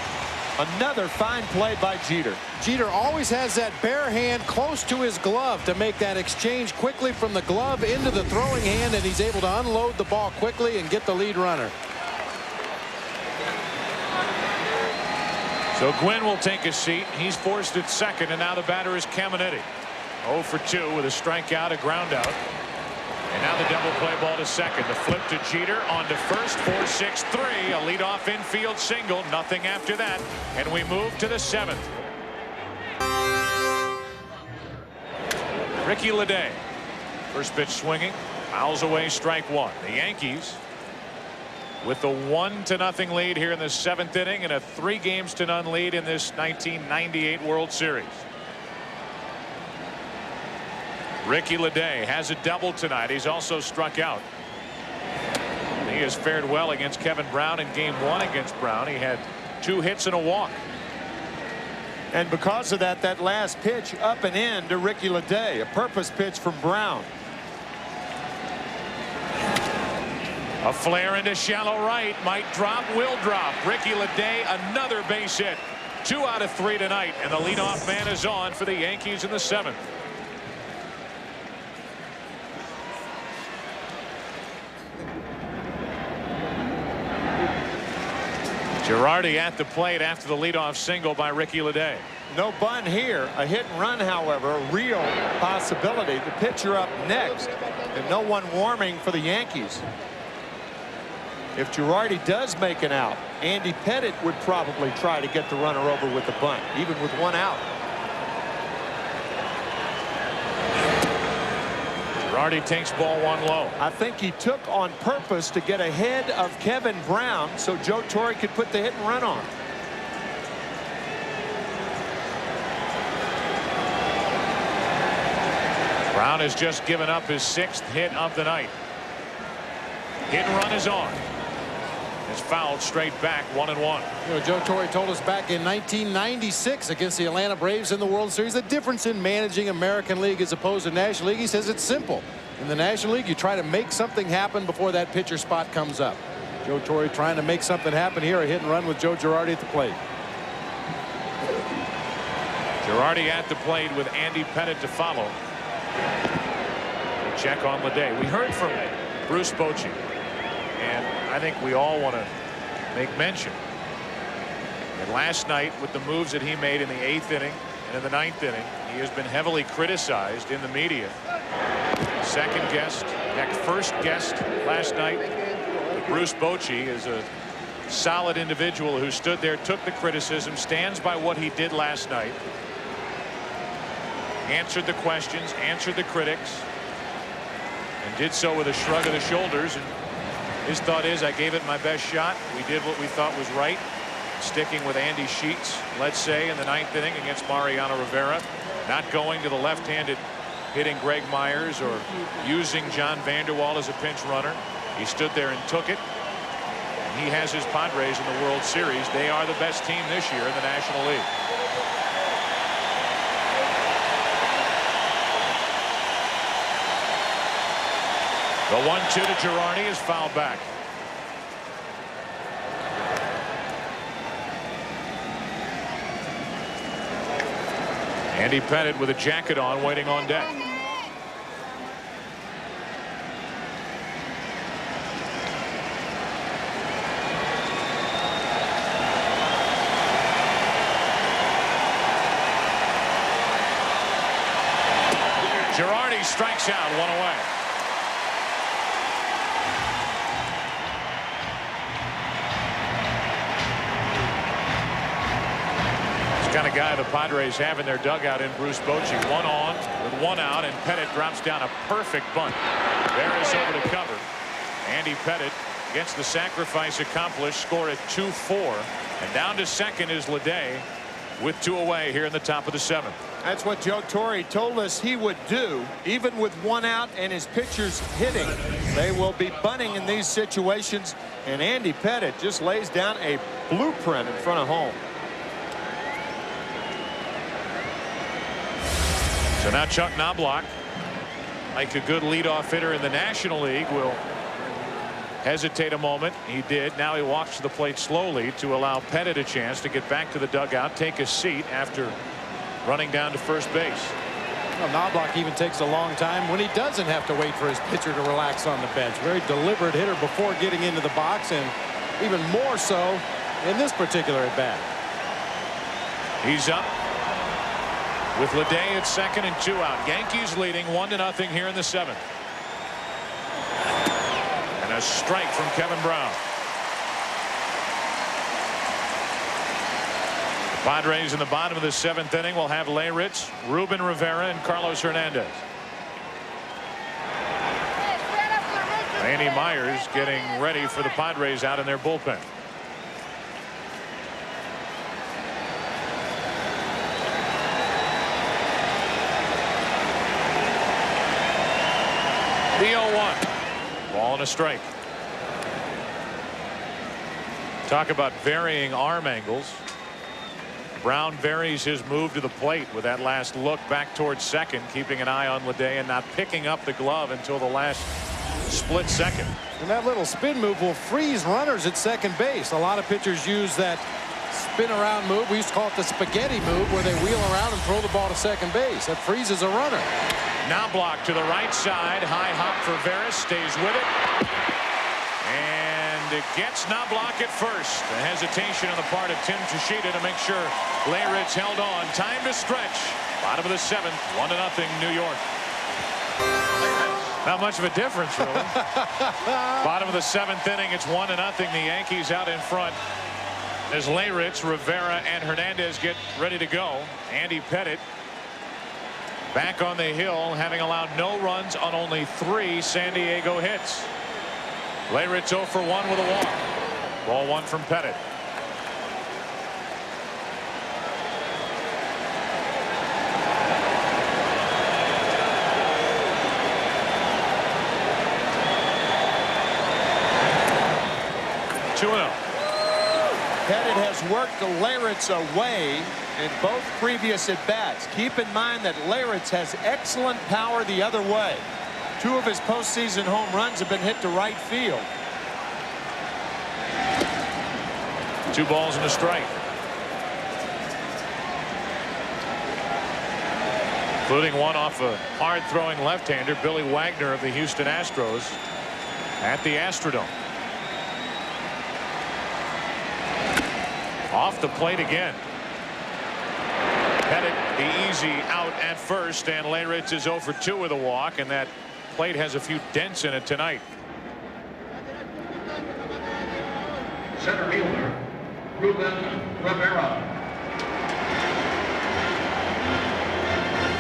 C: Another fine play by Jeter.
D: Jeter always has that bare hand close to his glove to make that exchange quickly from the glove into the throwing hand, and he's able to unload the ball quickly and get the lead runner.
B: So Gwynn will take a seat. He's forced at second, and now the batter is Caminetti. 0 for 2 with a strikeout, a ground out. And now the double play ball to second. The flip to Jeter on to first. 4-6-3. A leadoff infield single. Nothing after that. And we move to the 7th. Ricky Leday. First pitch swinging. Fouls away, strike 1. The Yankees with the 1-0 lead here in the 7th inning and a 3-0 lead in this 1998 World Series. Ricky Leday has a double tonight. He's also struck out. He has fared well against Kevin Brown in Game 1 against Brown. He had 2 hits and a walk.
C: And because of that, that last pitch up and in to Ricky Leday, a purpose pitch from Brown.
B: A flare into shallow right, might drop, will drop. Ricky Leday, another base hit. 2 out of 3 tonight, and the leadoff man is on for the Yankees in the 7th. Girardi at the plate after the leadoff single by Ricky Leday.
C: No bunt here. A hit and run, however, a real possibility. The pitcher up next, and no one warming for the Yankees. If Girardi does make an out, Andy Pettitte would probably try to get the runner over with the bunt, even with 1 out.
B: Girardi takes ball 1 low.
C: I think he took on purpose to get ahead of Kevin Brown so Joe Torre could put the hit and run on.
B: Brown has just given up his 6th hit of the night. Hit and run is on. It's fouled straight back, 1-1.
D: You know, Joe Torre told us back in 1996 against the Atlanta Braves in the World Series the difference in managing American League as opposed to National League. He says it's simple. In the National League, you try to make something happen before that pitcher spot comes up. Joe Torre trying to make something happen here. A hit and run with Joe Girardi at the plate.
B: Girardi at the plate with Andy Pettitte to follow. A check on Leday. We heard from Bruce Bochy, and I think we all want to make mention that last night, with the moves that he made in the 8th inning and in the 9th inning, he has been heavily criticized in the media. Second guest, heck, first guest last night. Bruce Bochy is a solid individual who stood there, took the criticism, stands by what he did last night, answered the questions, answered the critics, and did so with a shrug of the shoulders. And his thought is, I gave it my best shot. We did what we thought was right. Sticking with Andy Sheets, let's say, in the 9th inning against Mariano Rivera. Not going to the left-handed hitting Greg Myers or using John Vanderwall as a pinch runner. He stood there and took it. And he has his Padres in the World Series. They are the best team this year in the National League. The 1-2 to Girardi is fouled back. Andy Pettitte with a jacket on, waiting on deck. Girardi strikes out, 1 away. Kind of guy the Padres have in their dugout in Bruce Bochy. 1 on with 1 out, and Pettitte drops down a perfect bunt. Barris over to cover. Andy Pettitte gets the sacrifice accomplished, score at 2-4, and down to second is Leday with 2 away here in the top of the 7th.
C: That's what Joe Torre told us he would do. Even with 1 out and his pitchers hitting, they will be bunting in these situations, and Andy Pettitte just lays down a blueprint in front of home.
B: So now Chuck Knobloch, like a good leadoff hitter in the National League, will hesitate a moment. He did. Now he walks to the plate slowly to allow Pettitte a chance to get back to the dugout, take a seat after running down to first base.
D: Well, Knobloch even takes a long time when he doesn't have to wait for his pitcher to relax on the bench. Very deliberate hitter before getting into the box, and even more so in this particular at bat. He's up
B: with Leday at second and 2 out. Yankees leading 1-0 here in the 7th. And a strike from Kevin Brown. The Padres in the bottom of the 7th inning will have Leyritz, Ruben Rivera, and Carlos Hernandez. Randy Myers getting ready for the Padres out in their bullpen. The 0-1. Ball and a strike. Talk about varying arm angles. Brown varies his move to the plate with that last look back towards second, keeping an eye on Leday and not picking up the glove until the last split second.
D: And that little spin move will freeze runners at second base. A lot of pitchers use that spin around move. We used to call it the spaghetti move, where they wheel around and throw the ball to second base. That freezes a runner.
B: Knobloch to the right side. High hop for Veras. Stays with it. And it gets Knobloch at first. A hesitation on the part of Tim Tschida to make sure Leyritz held on. Time to stretch. Bottom of the seventh. 1-0 New York. Not much of a difference, really. Bottom of the seventh inning. It's 1-0. The Yankees out in front as Leyritz, Rivera, and Hernandez get ready to go. Andy Pettitte back on the hill, having allowed no runs on only 3 San Diego hits. Leyritz 0 for 1 with a walk. Ball 1 from Pettitte.
C: Pettitte has worked the Leyritz away in both previous at-bats. Keep in mind that Leyritz has excellent power the other way. 2 of his postseason home runs have been hit to right field.
B: 2 balls and a strike. Including one off a hard-throwing left-hander, Billy Wagner of the Houston Astros at the Astrodome. Off the plate again. Pettitte the easy out at first, and Leyritz is 0 for 2 with a walk, and that plate has a few dents in it tonight.
G: Center fielder, Ruben Rivera.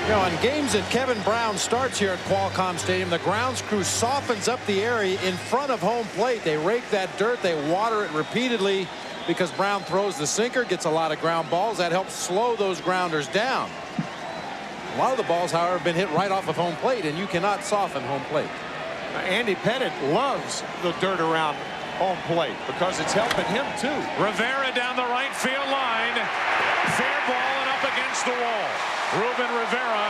D: You know, in games that Kevin Brown starts here at Qualcomm Stadium, the grounds crew softens up the area in front of home plate. They rake that dirt, they water it repeatedly, because Brown throws the sinker, gets a lot of ground balls. That helps slow those grounders down. A lot of the balls, however, have been hit right off of home plate, and you cannot soften home plate.
C: Andy Pettitte loves the dirt around home plate because it's helping him too.
B: Rivera down the right field line. Fair ball and up against the wall. Ruben Rivera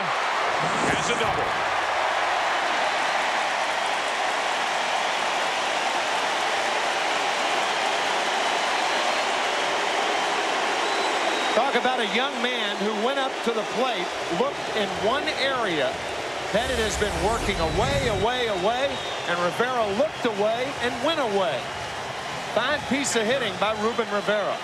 B: has a double.
C: Talk about a young man who went up to the plate, looked in one area. Pettitte has been working away, and Rivera looked away and went away. Fine piece of hitting by Ruben Rivera.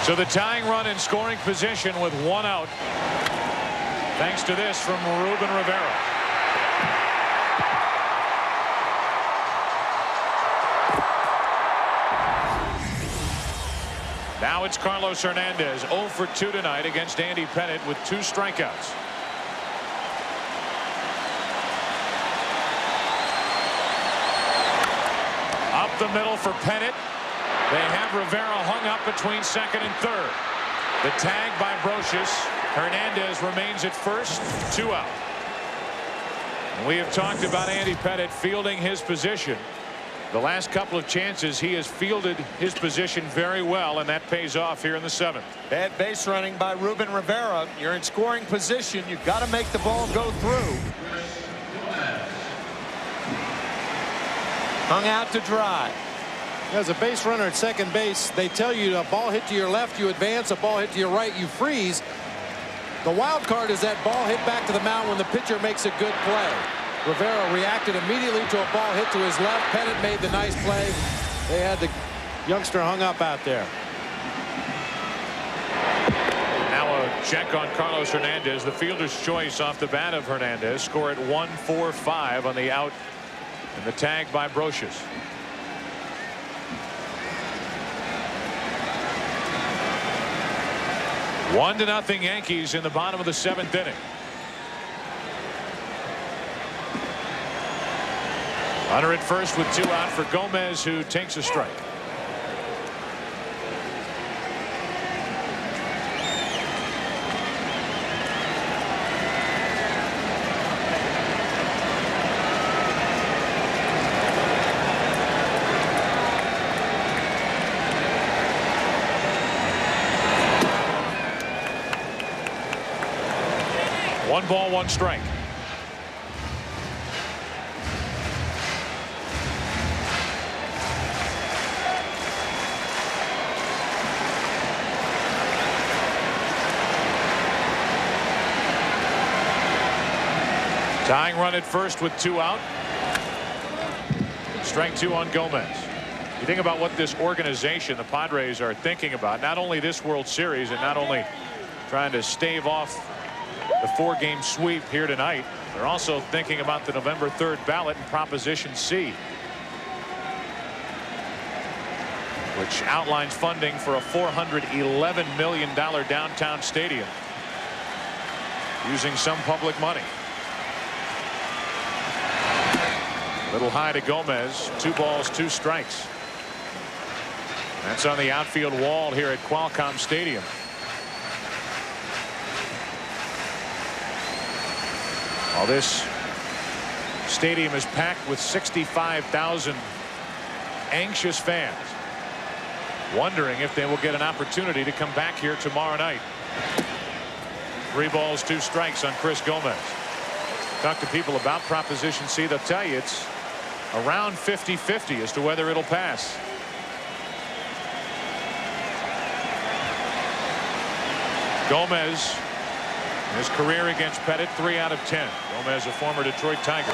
B: So the tying run in scoring position with 1 out. Thanks to this from Ruben Rivera. Now it's Carlos Hernandez, 0 for 2 tonight against Andy Pettitte with 2 strikeouts. Up the middle for Pettitte. They have Rivera hung up between second and third. The tag by Brocious. Hernandez remains at first, 2 out. And we have talked about Andy Pettitte fielding his position. The last couple of chances he has fielded his position very well, and that pays off here in the 7th.
C: Bad base running by Ruben Rivera. You're in scoring position. You've got to make the ball go through. Hung out to dry.
D: As a base runner at second base, they tell you a ball hit to your left, you advance, a ball hit to your right, you freeze. The wild card is that ball hit back to the mound when the pitcher makes a good play. Rivera reacted immediately to a ball hit to his left. Pettitte made the nice play. They had the youngster hung up out there.
B: Now a check on Carlos Hernandez. The fielder's choice off the bat of Hernandez. Score at 1-4-5 on the out and the tag by Brocious. One to nothing Yankees in the bottom of the 7th inning. Hunter at first with 2 out for Gomez, who takes a strike. 1 ball, 1 strike. Tying run at first with 2 out. Strike 2 on Gomez. You think about what this organization, the Padres, are thinking about. Not only this World Series and not only trying to stave off the 4-game sweep here tonight. They're also thinking about the November 3rd ballot in Proposition C, which outlines funding for a $411 million downtown stadium using some public money. Little high to Gomez. 2 balls, 2 strikes. That's on the outfield wall here at Qualcomm Stadium. Well, this stadium is packed with 65,000 anxious fans, wondering if they will get an opportunity to come back here tomorrow night. 3 balls, 2 strikes on Chris Gomez. Talk to people about Proposition C. They'll tell you it's around 50-50 as to whether it'll pass. Gomez, his career against Pettit, 3 out of 10. Gomez, a former Detroit Tiger.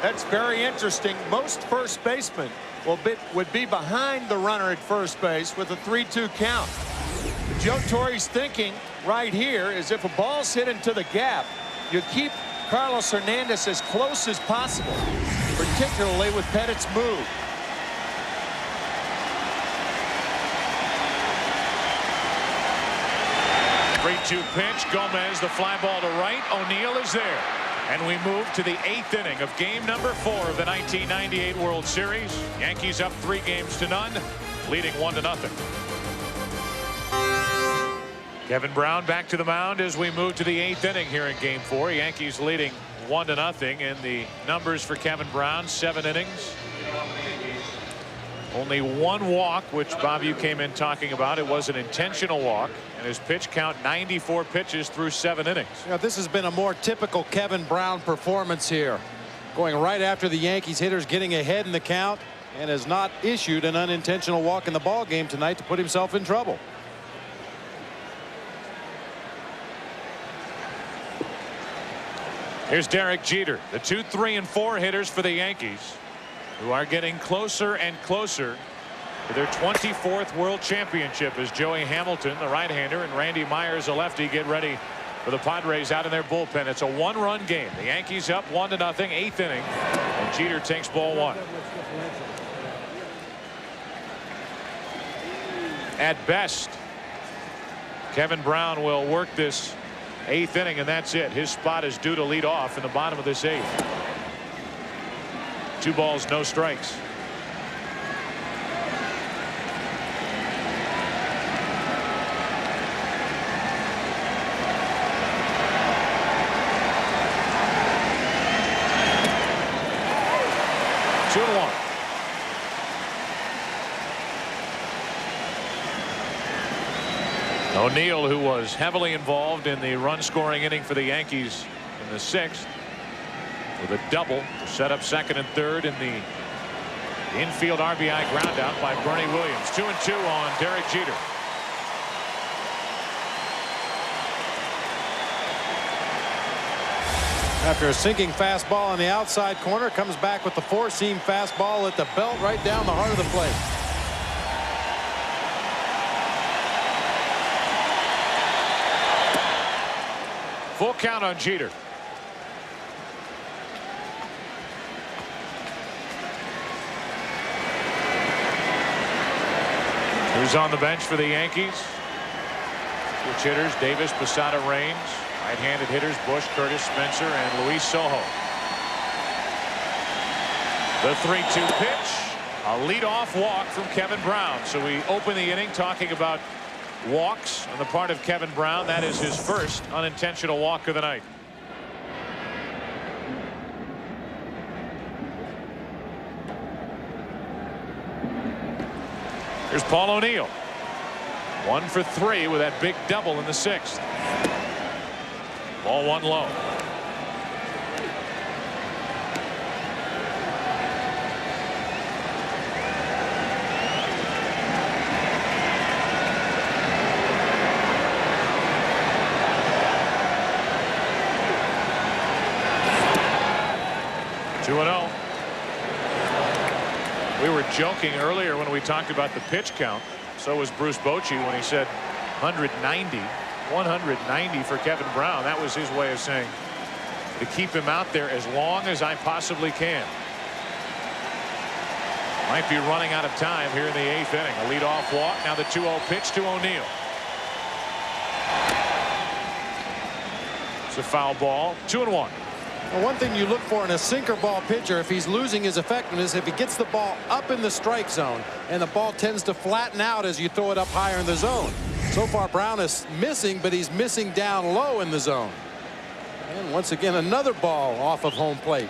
C: That's very interesting. Most first basemen would be behind the runner at first base with a 3-2 count. Joe Torre's thinking right here is if a ball's hit into the gap, you keep Carlos Hernandez as close as possible, particularly with Pettit's move.
B: Three-two pitch. Gomez, the fly ball to right. O'Neill is there. And we move to the 8th inning of game number 4 of the 1998 World Series. Yankees up 3-0, leading 1-0. Kevin Brown back to the mound as we move to the 8th inning here in game 4. Yankees leading 1-0, and the numbers for Kevin Brown: 7 innings, only 1 walk, which Bob, you came in talking about. It was an intentional walk, and his pitch count 94 pitches through 7 innings.
D: Yeah, this has been a more typical Kevin Brown performance here, going right after the Yankees hitters, getting ahead in the count, and has not issued an unintentional walk in the ball game tonight to put himself in trouble.
B: Here's Derek Jeter, the 2, 3, and 4 hitters for the Yankees, who are getting closer and closer to their 24th World Championship, as Joey Hamilton, the right-hander, and Randy Myers, a lefty, get ready for the Padres out in their bullpen. It's a 1-run game. The Yankees up 1-0, 8th inning, and Jeter takes ball 1. At best, Kevin Brown will work this 8th inning, and that's it. His spot is due to lead off in the bottom of this 8th. 2 balls, no strikes. Two and 1. O'Neill, who was heavily involved in the run-scoring inning for the Yankees in the 6th, with a double to set up 2nd and 3rd in the infield RBI groundout by Bernie Williams. 2-2 on Derek Jeter.
D: After a sinking fastball on the outside corner, comes back with the 4-seam fastball at the belt right down the heart of the plate.
B: Full count on Jeter. Who's on the bench for the Yankees? Switch hitters: Davis, Posada, Raines. Right-handed hitters: Bush, Curtis, Spencer, and Luis Sojo. The 3-2 pitch. A leadoff walk from Kevin Brown. So we open the inning talking about walks on the part of Kevin Brown. That is his first unintentional walk of the night. Here's Paul O'Neill. 1 for 3 with that big double in the 6th. Ball 1 low. We were joking earlier when we talked about the pitch count. So was Bruce Bochy when he said 190 for Kevin Brown. That was his way of saying to keep him out there as long as I possibly can. Might be running out of time here in the 8th inning. A leadoff walk. Now the 2-0 pitch to O'Neill. It's a foul ball. 2-1.
D: Well, one thing you look for in a sinker ball pitcher, if he's losing his effectiveness, if he gets the ball up in the strike zone, and the ball tends to flatten out as you throw it up higher in the zone. So far Brown is missing, but he's missing down low in the zone. And once again another ball off of home plate.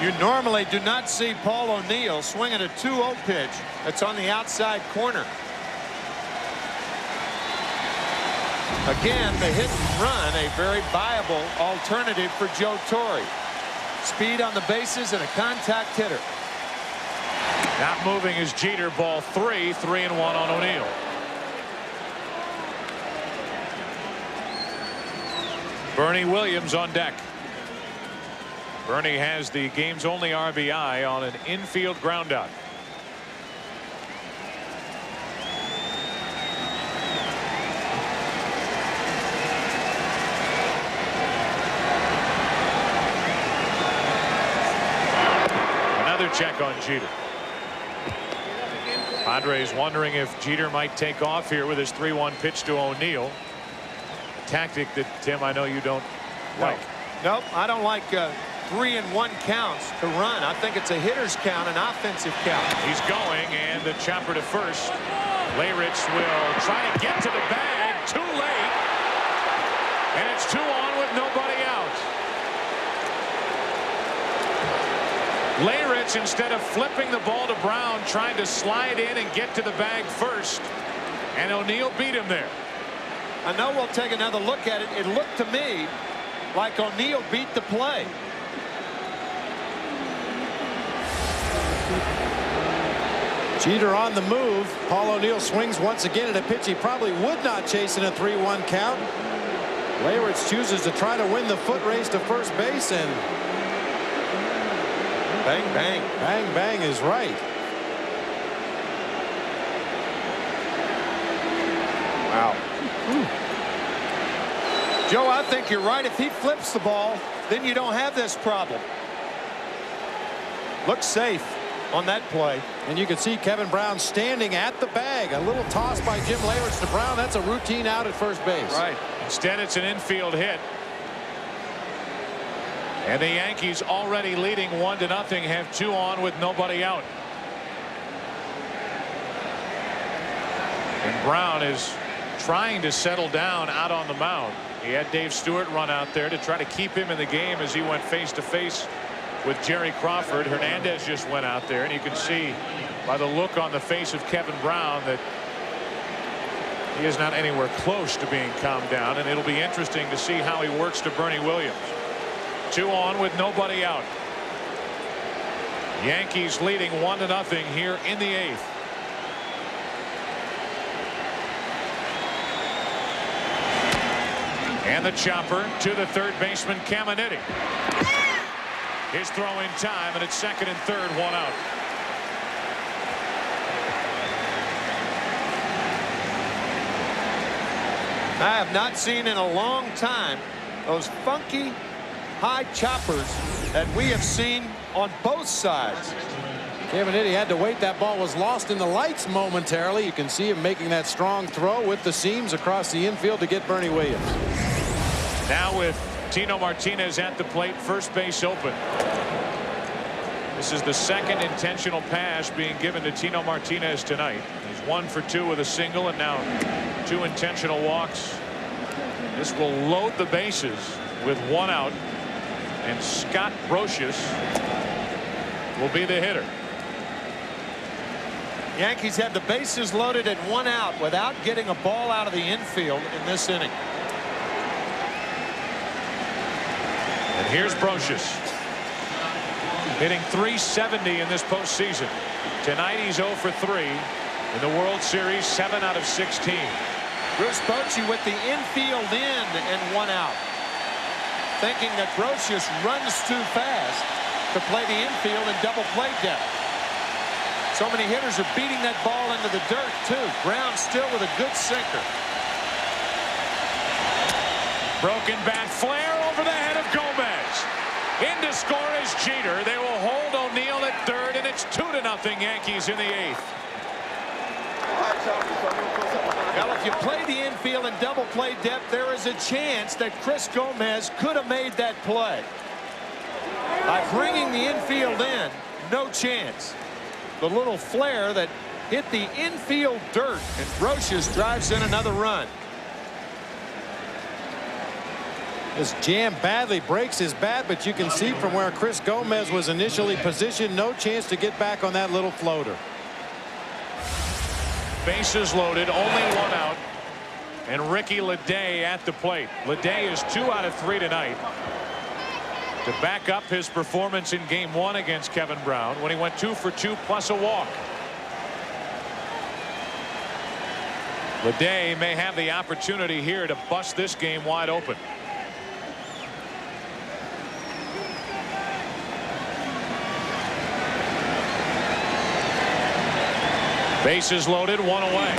C: You normally do not see Paul O'Neill swing at a 2-0 pitch that's on the outside corner. Again, the hit and run, a very viable alternative for Joe Torre. Speed on the bases and a contact hitter.
B: Not moving is Jeter. Ball 3. 3-1 on O'Neill. Bernie Williams on deck. Bernie has the game's only RBI on an infield groundout. Check on Jeter. Padres wondering if Jeter might take off here with his 3-1 pitch to O'Neill. A tactic that, Tim, I know you don't like.
C: Nope, I don't like 3-1 counts to run. I think it's a hitter's count, an offensive count.
B: He's going, and the chopper to first. Layrich will try to get to the bag. Too late. And it's 2 on with nobody out. Layrich, instead of flipping the ball to Brown, trying to slide in and get to the bag first, and O'Neill beat him there.
C: I know we'll take another look at it. It looked to me like O'Neill beat the play.
D: Jeter on the move. Paul O'Neill swings once again at a pitch he probably would not chase in a 3-1 count. Layrich chooses to try to win the foot race to first base, and
C: bang, bang.
D: Bang, bang is right.
C: Wow. Joe, I think you're right. If he flips the ball, then you don't have this problem. Looks safe on that play.
D: And you can see Kevin Brown standing at the bag. A little toss by Jim Layrich to Brown. That's a routine out at first base.
B: Right. Instead, it's an infield hit. And the Yankees, already leading 1-0, have 2 on with nobody out. And Brown is trying to settle down out on the mound. He had Dave Stewart run out there to try to keep him in the game as he went face to face with Jerry Crawford. Hernandez just went out there, and you can see by the look on the face of Kevin Brown that he is not anywhere close to being calmed down, and it'll be interesting to see how he works to Bernie Williams. 2 on with nobody out. Yankees leading 1-0 here in the 8th. And the chopper to the third baseman, Caminiti. His throw in time, and it's second and third, 1 out.
C: I have not seen in a long time those funky high choppers that we have seen on both sides.
D: Caminiti had to wait. That ball was lost in the lights momentarily. You can see him making that strong throw with the seams across the infield to get Bernie Williams.
B: Now with Tino Martinez at the plate, first base open. This is the second intentional pass being given to Tino Martinez tonight. He's 1 for 2 with a single, and now 2 intentional walks. This will load the bases with 1 out. And Scott Brocious will be the hitter.
C: Yankees have the bases loaded and 1 out without getting a ball out of the infield in this inning.
B: And here's Brocious, hitting .370 in this postseason. Tonight he's 0 for 3 in the World Series, 7 out of 16.
C: Bruce Bochy with the infield in and 1 out. Thinking that Brocious runs too fast to play the infield in double play depth. So many hitters are beating that ball into the dirt too. Brown still with a good sinker.
B: Broken bat flare over the head of Gomez. In to score is Jeter. They will hold O'Neill at third, and it's 2-0 Yankees in the 8th.
C: Well, if you play the infield in double play depth, there is a chance that Chris Gomez could have made that play. By bringing the infield in, no chance. The little flare that hit the infield dirt, and Brocious drives in another run.
D: This jam badly, breaks his bat, but you can see from where Chris Gomez was initially positioned, no chance to get back on that little floater.
B: Bases loaded, only 1 out, and Ricky Leday at the plate. Leday is 2 out of 3 tonight to back up his performance in Game 1 against Kevin Brown when he went 2 for 2 plus a walk. Leday may have the opportunity here to bust this game wide open. Bases loaded, 1 away.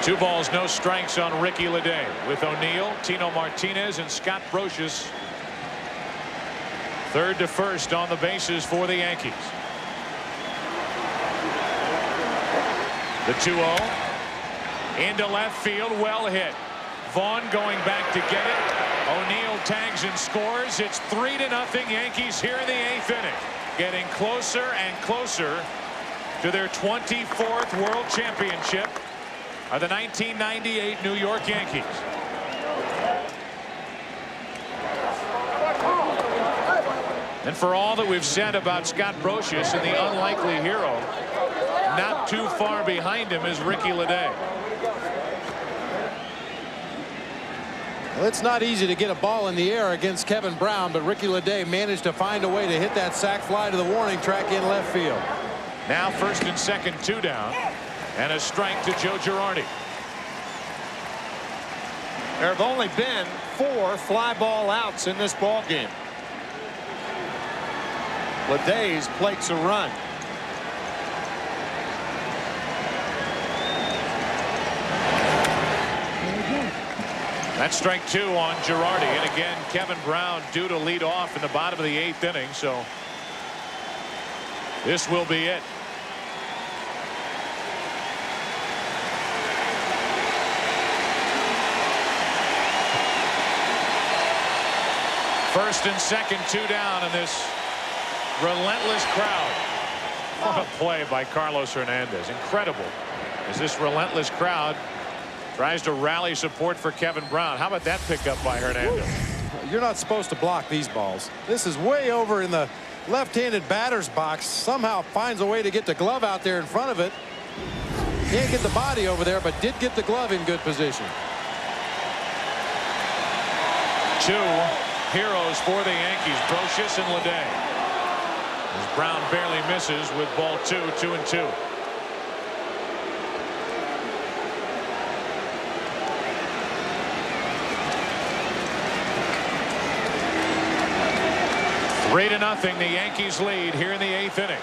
B: 2 balls, no strikes on Ricky Leday with O'Neill, Tino Martinez, and Scott Brocious. Third to first on the bases for the Yankees. The 2-0 into left field, well hit. Vaughn going back to get it. O'Neill tags and scores. It's 3-0 Yankees here in the 8th inning. Getting closer and closer to their 24th World Championship are the 1998 New York Yankees. And for all that we've said about Scott Brocious and the unlikely hero, not too far behind him is Ricky Leday.
D: Well, it's not easy to get a ball in the air against Kevin Brown, but Ricky Leday managed to find a way to hit that sac fly to the warning track in left field.
B: Now first and second, 2 down, and a strike to Joe Girardi.
C: There have only been 4 fly ball outs in this ball game. Leday's plates a run.
B: That's strike 2 on Girardi, and again Kevin Brown due to lead off in the bottom of the 8th inning, so this will be it. First and second, 2 down, in this relentless crowd. What a play by Carlos Hernandez. Incredible as this relentless crowd tries to rally support for Kevin Brown. How about that pickup by Hernandez?
D: You're not supposed to block these balls. This is way over in the left-handed batter's box. Somehow finds a way to get the glove out there in front of it. Can't get the body over there, but did get the glove in good position.
B: 2 heroes for the Yankees, Brocious and Leday. As Brown barely misses with ball 2, 2-2. Three to nothing, the Yankees lead here in the 8th inning.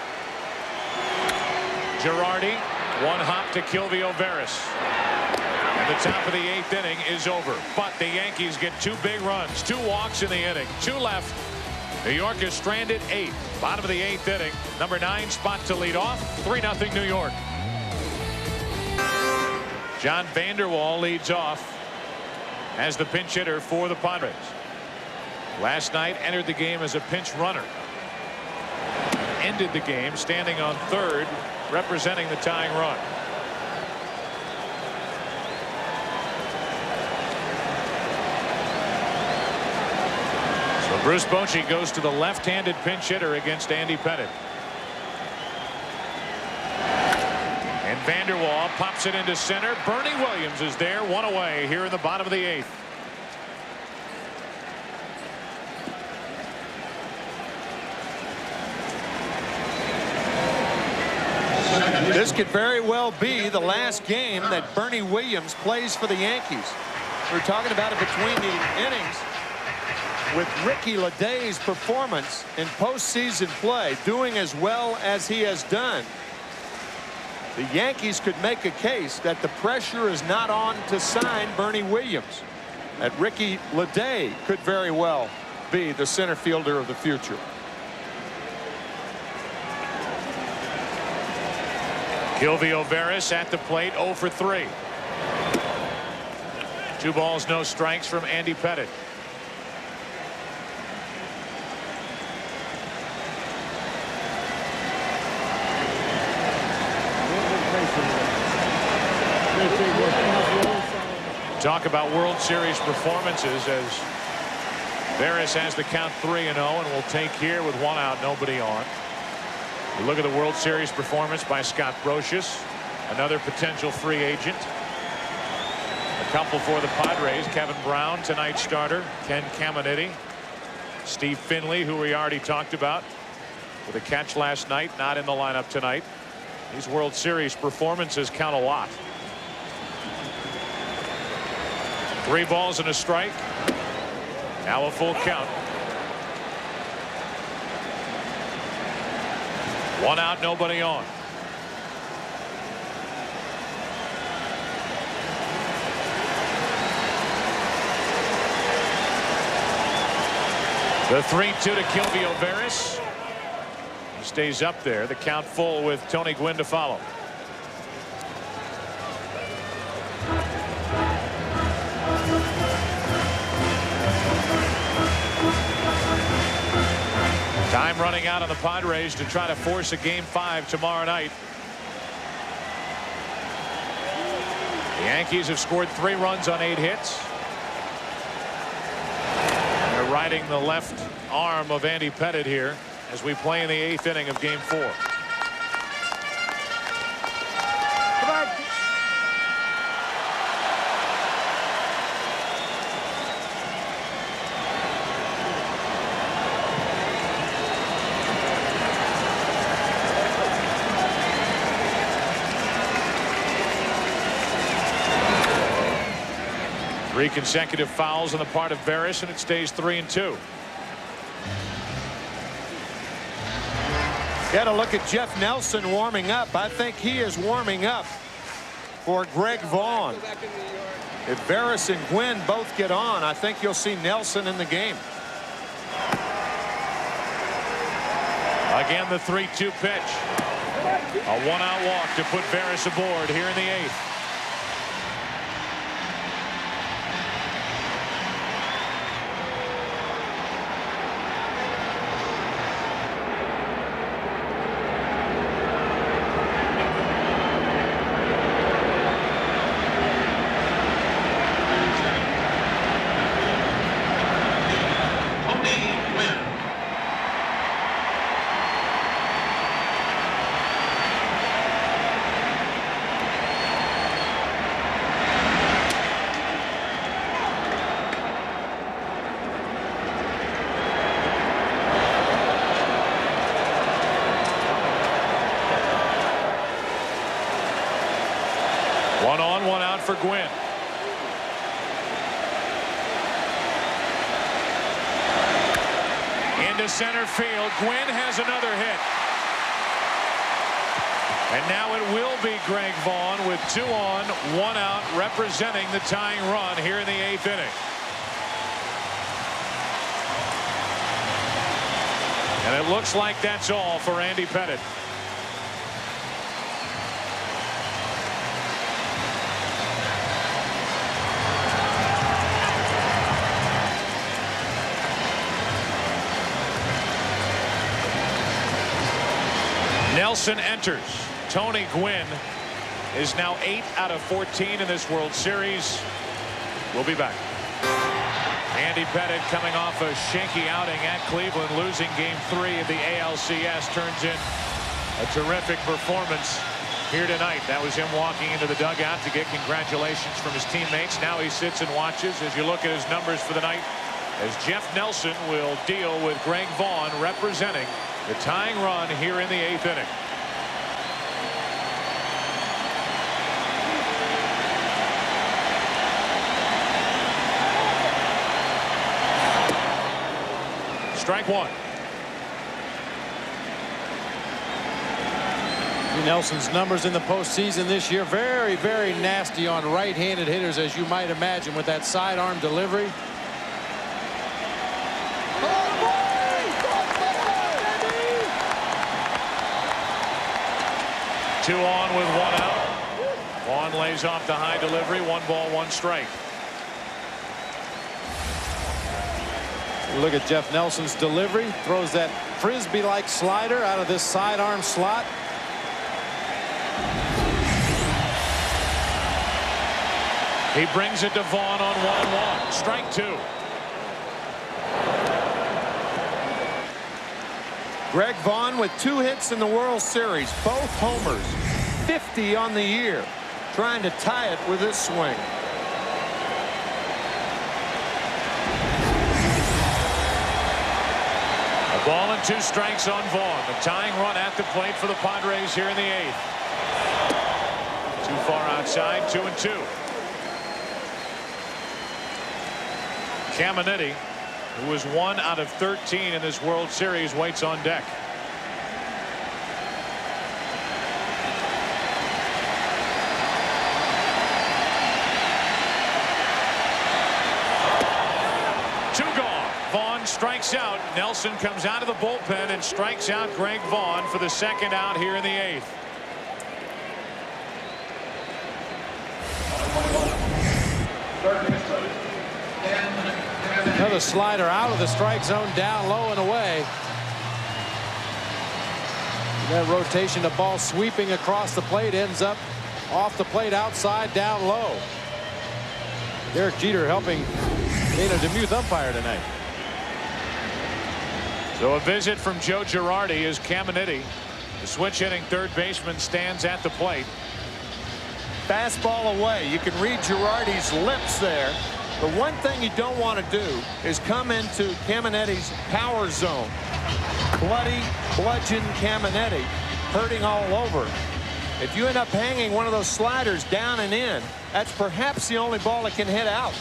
B: Girardi, 1 hop to kill the O'Veris. And the top of the 8th inning is over. But the Yankees get 2 big runs, 2 walks in the inning, 2 left. New York is stranded 8. Bottom of the 8th inning. Number 9 spot to lead off. 3-0 New York. John Vanderwall leads off as the pinch hitter for the Padres. Last night entered the game as a pinch runner. Ended the game standing on third, representing the tying run. So Bruce Bochy goes to the left-handed pinch hitter against Andy Pettitte. And Vanderwall pops it into center. Bernie Williams is there, one away here in the bottom of the 8th.
C: This could very well be the last game that Bernie Williams plays for the Yankees. We're talking about it between the innings. With Ricky Leday's performance in postseason play doing as well as he has done, the Yankees could make a case that the pressure is not on to sign Bernie Williams. That Ricky Leday could very well be the center fielder of the future.
B: Gilvio Veras at the plate, 0 for 3. 2 balls, no strikes from Andy Pettitte. Talk about World Series performances as Veras has the count 3-0 and will take here with 1 out, nobody on. You look at the World Series performance by Scott Brocious, another potential free agent. A couple for the Padres. Kevin Brown, tonight's starter. Ken Caminiti. Steve Finley, who we already talked about, with a catch last night, not in the lineup tonight. These World Series performances count a lot. 3 balls and a strike. Now a full count. 1 out, nobody on. The 3-2 to Gilvio Veras. He stays up there. The count full with Tony Gwynn to follow. Time running out on the Padres to try to force a Game 5 tomorrow night. The Yankees have scored 3 runs on 8 hits. They're riding the left arm of Andy Pettitte here as we play in the 8th inning of Game 4. Three consecutive fouls on the part of Veras, and it stays 3-2.
C: Got to look at Jeff Nelson warming up. I think he is warming up for Greg Vaughn. If Veras and Gwynn both get on, I think you'll see Nelson in the game.
B: Again, the 3-2 pitch. A 1-out walk to put Veras aboard here in the 8th. For Gwynn. Into center field. Gwynn has another hit. And now it will be Greg Vaughn with 2 on, 1 out, representing the tying run here in the 8th inning. And it looks like that's all for Andy Pettitte. Nelson enters. Tony Gwynn is now 8 out of 14 in this World Series. We'll be back. Andy Pettitte, coming off a shaky outing at Cleveland, losing Game 3 of the ALCS, turns in a terrific performance here tonight. That was him walking into the dugout to get congratulations from his teammates. Now he sits and watches as you look at his numbers for the night, as Jeff Nelson will deal with Greg Vaughn, representing the tying run here in the 8th inning. Strike one.
D: Nelson's numbers in the postseason this year, very, very nasty on right-handed hitters, as you might imagine, with that sidearm delivery.
B: Two on with one out. Vaughn lays off the high delivery. 1 ball, 1 strike.
D: Look at Jeff Nelson's delivery. Throws that frisbee-like slider out of this sidearm slot.
B: He brings it to Vaughn on 1-1. Strike 2.
C: Greg Vaughn with 2 hits in the World Series, both homers, 50 on the year, trying to tie it with this swing.
B: A ball and 2 strikes on Vaughn. The tying run at the plate for the Padres here in the 8th. Too far outside, 2-2. Caminiti, who was 1 out of 13 in this World Series, waits on deck. Two gone. Vaughn strikes out. Nelson comes out of the bullpen and strikes out Greg Vaughn for the 2nd out here in the 8th.
D: Another slider out of the strike zone, down low and away. That rotation, the ball sweeping across the plate, ends up off the plate outside, down low. Derek Jeter helping Dana DeMuth umpire tonight.
B: So a visit from Joe Girardi as Caminiti, the switch hitting third baseman, stands at the plate.
C: Fastball away. You can read Girardi's lips there. The one thing you don't want to do is come into Caminiti's power zone. Bloody, bludgeon Caminiti, hurting all over. If you end up hanging one of those sliders down and in, that's perhaps the only ball that can hit out.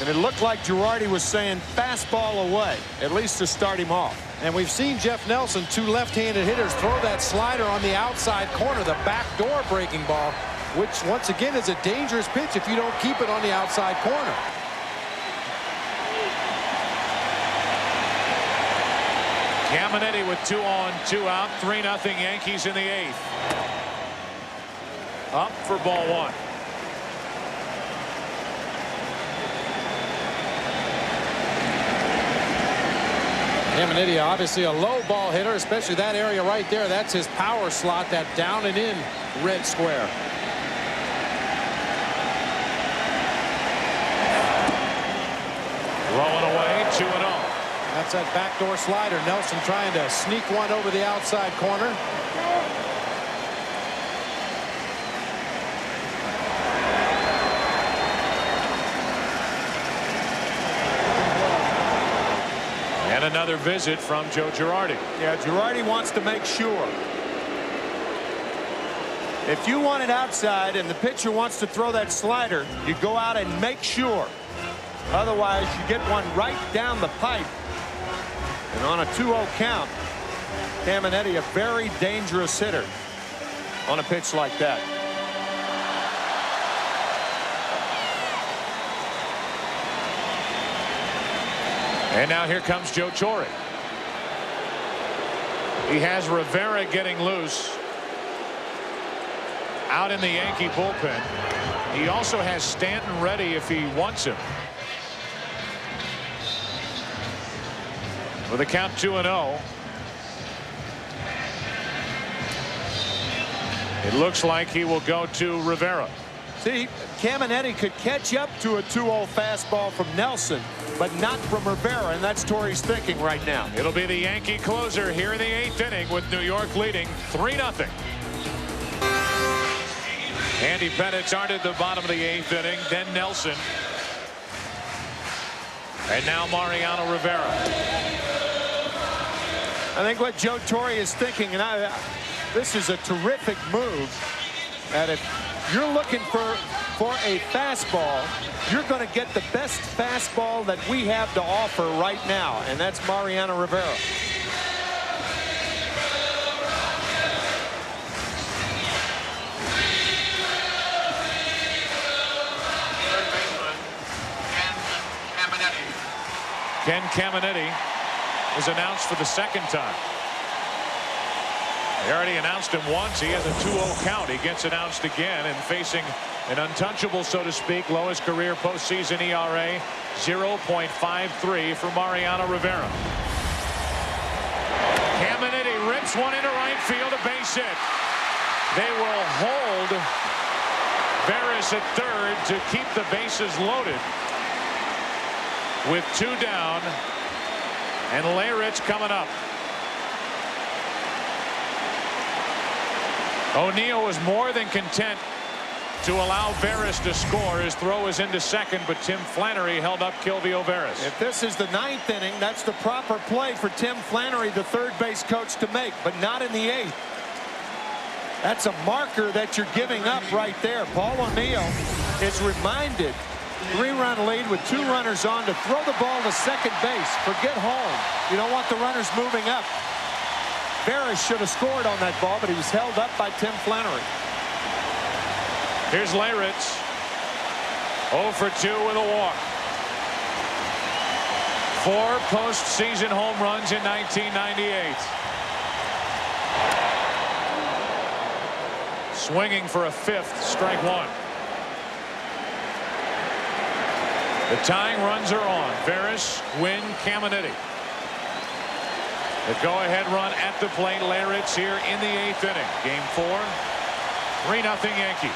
C: And it looked like Girardi was saying fastball away, at least to start him off.
D: And we've seen Jeff Nelson, 2 left-handed hitters, throw that slider on the outside corner, the backdoor breaking ball, which once again is a dangerous pitch if you don't keep it on the outside corner.
B: Caminiti with 2 on, 2 out, 3-0 Yankees in the 8th. Up for ball 1.
D: Caminiti, obviously a low ball hitter, especially that area right there. That's his power slot, that down and in red square.
B: Rolling away, 2-0.
D: That's that backdoor slider. Nelson trying to sneak one over the outside corner.
B: And another visit from Joe Girardi.
C: Yeah, Girardi wants to make sure. If you want it outside and the pitcher wants to throw that slider, you go out and make sure. Otherwise, you get one right down the pipe. And on a 2-0 count, Caminiti, a very dangerous hitter on a pitch like that.
B: And now here comes Joe Torre. He has Rivera getting loose out in the Yankee bullpen. He also has Stanton ready if he wants him. With a count 2-0. It looks like he will go to Rivera.
C: See, Caminetti could catch up to a 2-0 fastball from Nelson, but not from Rivera, and that's Torrey's thinking right now.
B: It'll be the Yankee closer here in the 8th inning with New York leading 3-0. Andy Pettitte started at the bottom of the 8th inning, then Nelson. And now Mariano Rivera.
C: I think what Joe Torre is thinking, and this is a terrific move, that if you're looking for a fastball, you're going to get the best fastball that we have to offer right now, and that's Mariano Rivera.
B: Ken Caminetti is announced for the 2nd time. They already announced him once. He has a 2-0 count. He gets announced again and facing an untouchable, so to speak, lowest career postseason ERA, 0.53 for Mariano Rivera. Caminetti rips one into right field, a base hit. They will hold Veras at 3rd to keep the bases loaded with 2 down, and Leyritz coming up. O'Neill was more than content to allow Veras to score. His throw is into 2nd, but Tim Flannery held up Kilvio Veras.
C: If this is the 9th inning, that's the proper play for Tim Flannery, the 3rd base coach, to make, but not in the 8th. That's a marker that you're giving up right there. Paul O'Neill is reminded, 3-run lead with 2 runners on, to throw the ball to 2nd base. Forget home. You don't want the runners moving up. Veras should have scored on that ball, but he was held up by Tim Flannery.
B: Here's Leyritz, 0 for 2 with a walk. 4 postseason home runs in 1998. Swinging for a 5th, strike 1. The tying runs are on. Veras, Gwynn, Caminetti. The go-ahead run at the plate. Leyritz here in the 8th inning. Game 4, 3-0 Yankees.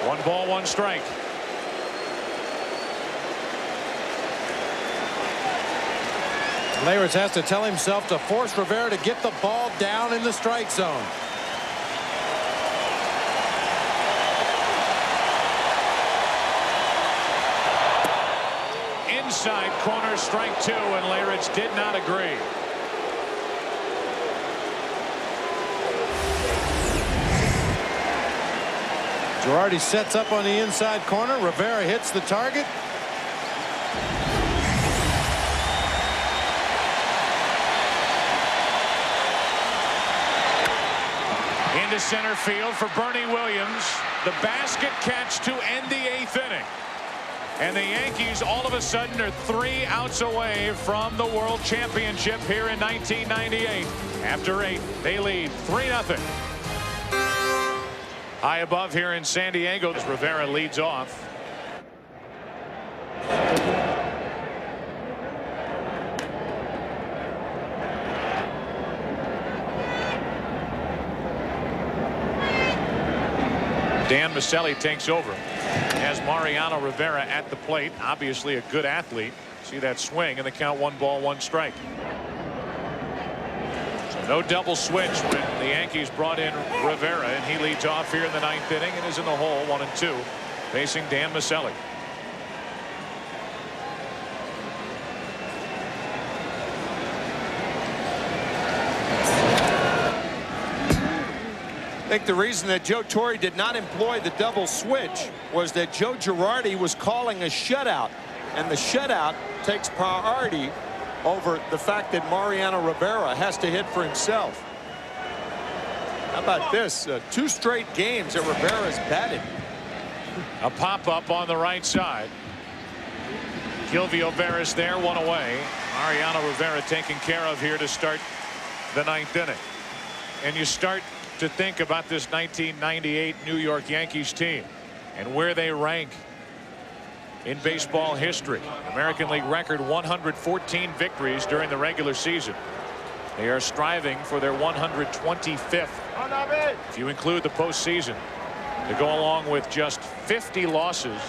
B: One ball, one strike.
D: Leyritz has to tell himself to force Rivera to get the ball down in the strike zone.
B: Inside corner, strike 2, and Leyritz did not agree.
D: Girardi sets up on the inside corner. Rivera hits the target.
B: Into center field for Bernie Williams. The basket catch to end the 8th inning. And the Yankees all of a sudden are 3 outs away from the World Championship here in 1998. After 8, they lead 3-0. High above here in San Diego as Rivera leads off. Dan Maselli takes over as Mariano Rivera at the plate. Obviously a good athlete. See that swing, and the count 1 ball, 1 strike. So no double switch when the Yankees brought in Rivera, and he leads off here in the 9th inning and is in the hole, 1-2, facing Dan Maselli.
C: I think the reason that Joe Torre did not employ the double switch was that Joe Girardi was calling a shutout, and the shutout takes priority over the fact that Mariano Rivera has to hit for himself. How about this? 2 straight games that Rivera's batted.
B: A pop-up on the right side. Kilvio Veras there, 1 away. Mariano Rivera taken care of here to start the 9th inning. And you start to think about this 1998 New York Yankees team and where they rank in baseball history. American League record 114 victories during the regular season. They are striving for their 125th, if you include the postseason, to go along with just 50 losses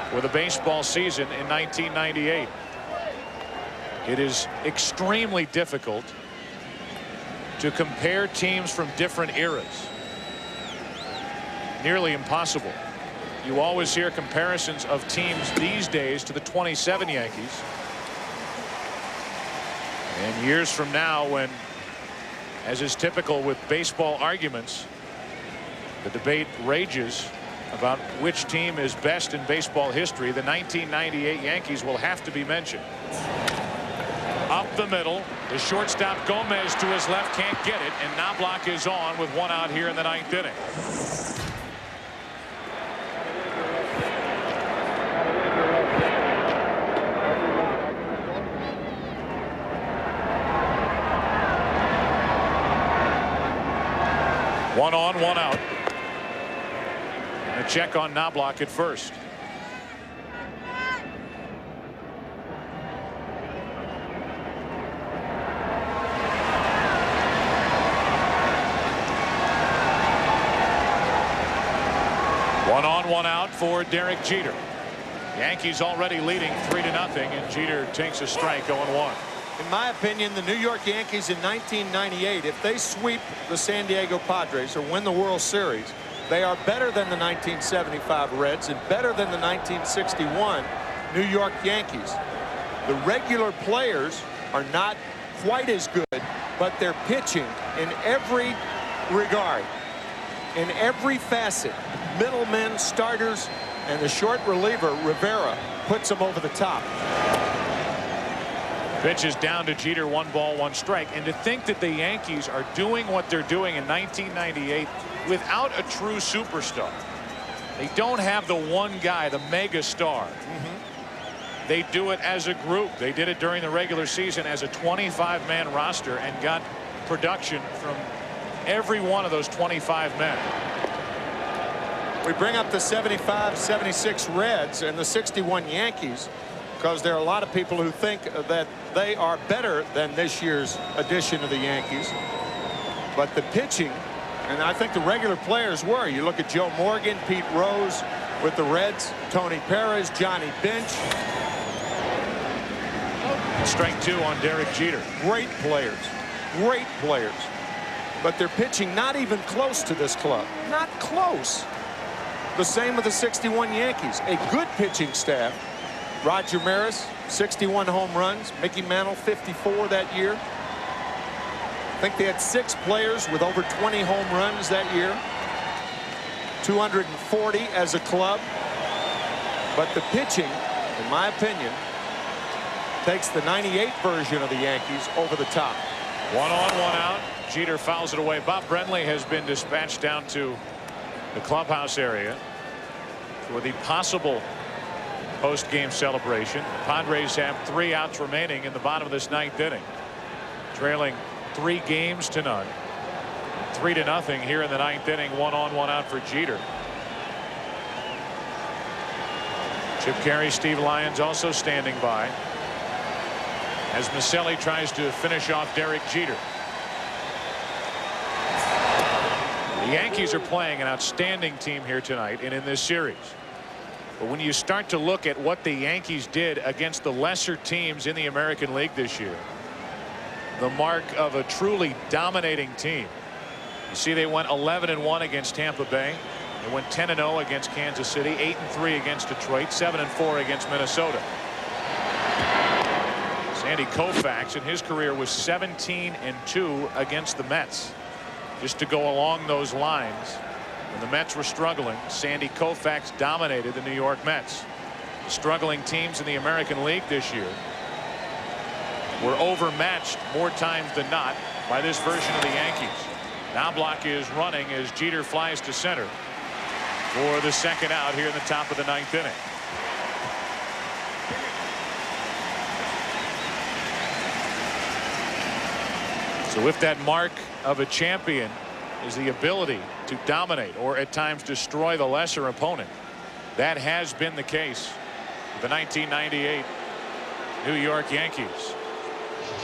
B: for the baseball season in 1998. It is extremely difficult to compare teams from different eras. Nearly impossible. You always hear comparisons of teams these days to the 27 Yankees. And years from now, when, as is typical with baseball arguments, the debate rages about which team is best in baseball history, the 1998 Yankees will have to be mentioned. Up the middle, the shortstop Gomez to his left can't get it, and Knobloch is on with one out here in the ninth inning. One on, one out. And a check on Knobloch at first. One on, one out for Derek Jeter. Yankees already leading 3-0, and Jeter takes a strike, 0-1.
C: In my opinion, the New York Yankees in 1998, if they sweep the San Diego Padres or win the World Series, they are better than the 1975 Reds and better than the 1961 New York Yankees. The regular players are not quite as good, but they're pitching in every regard, in every facet. Middlemen, starters, and the short reliever, Rivera, puts them over the top.
B: Pitch is down to Jeter, 1 ball, 1 strike. And to think that the Yankees are doing what they're doing in 1998 without a true superstar. They don't have the one guy, the mega star. They do it as a group. They did it during the regular season as a 25-man roster and got production from every one of those 25 men.
C: We bring up the 75-76 Reds and the 61 Yankees because there are a lot of people who think that they are better than this year's edition of the Yankees. But the pitching, and I think the regular players were. You look at Joe Morgan, Pete Rose with the Reds, Tony Perez, Johnny Bench.
B: Strike 2 on Derek Jeter.
C: Great players. Great players. But they're pitching not even close to this club. Not close. The same with the 61 Yankees. A good pitching staff. Roger Maris, 61 home runs. Mickey Mantle, 54 that year. I think they had 6 players with over 20 home runs that year. 240 as a club. But the pitching, in my opinion, takes the 98 version of the Yankees over the top.
B: 1 on, 1 out. Jeter fouls it away. Bob Brenly has been dispatched down to the clubhouse area for the possible post-game celebration. The Padres have 3 outs remaining in the bottom of this 9th inning, trailing 3 games to none. 3-0 here in the 9th inning. 1 on, 1 out for Jeter. Chip Caray, Steve Lyons also standing by as Maselli tries to finish off Derek Jeter. The Yankees are playing an outstanding team here tonight and in this series. But when you start to look at what the Yankees did against the lesser teams in the American League this year, the mark of a truly dominating team. You see they went 11-1 against Tampa Bay. They went 10-0 against Kansas City, 8-3 against Detroit, 7-4 against Minnesota. Sandy Koufax in his career was 17-2 against the Mets. Just to go along those lines, when the Mets were struggling, Sandy Koufax dominated the New York Mets. The struggling teams in the American League this year were overmatched more times than not by this version of the Yankees. Knobloch is running as Jeter flies to center for the 2nd out here in the top of the 9th inning. So if that mark of a champion is the ability to dominate or at times destroy the lesser opponent, that has been the case for the 1998 New York Yankees.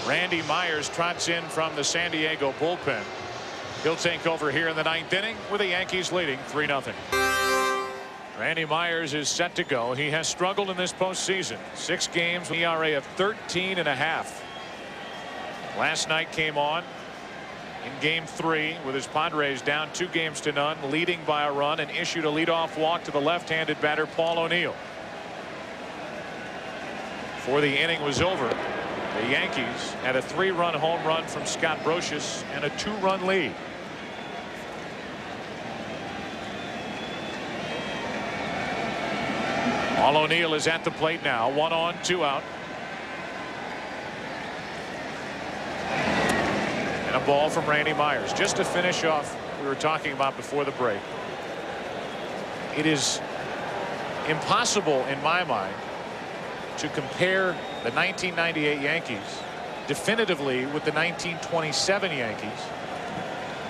B: Randy Myers trots in from the San Diego bullpen. He'll take over here in the 9th inning with the Yankees leading 3-0. Randy Myers is set to go. He has struggled in this postseason. 6 games with an ERA of 13.5. Last night came on in game 3 with his Padres down 2-0, leading by a run, and issued a leadoff walk to the left-handed batter Paul O'Neill. Before the inning was over, the Yankees had a 3-run home run from Scott Brocious and a 2-run lead. Paul O'Neill is at the plate now. 1 on, 2 out. And a ball from Randy Myers. Just to finish off we were talking about before the break. It is impossible in my mind to compare the 1998 Yankees definitively with the 1927 Yankees,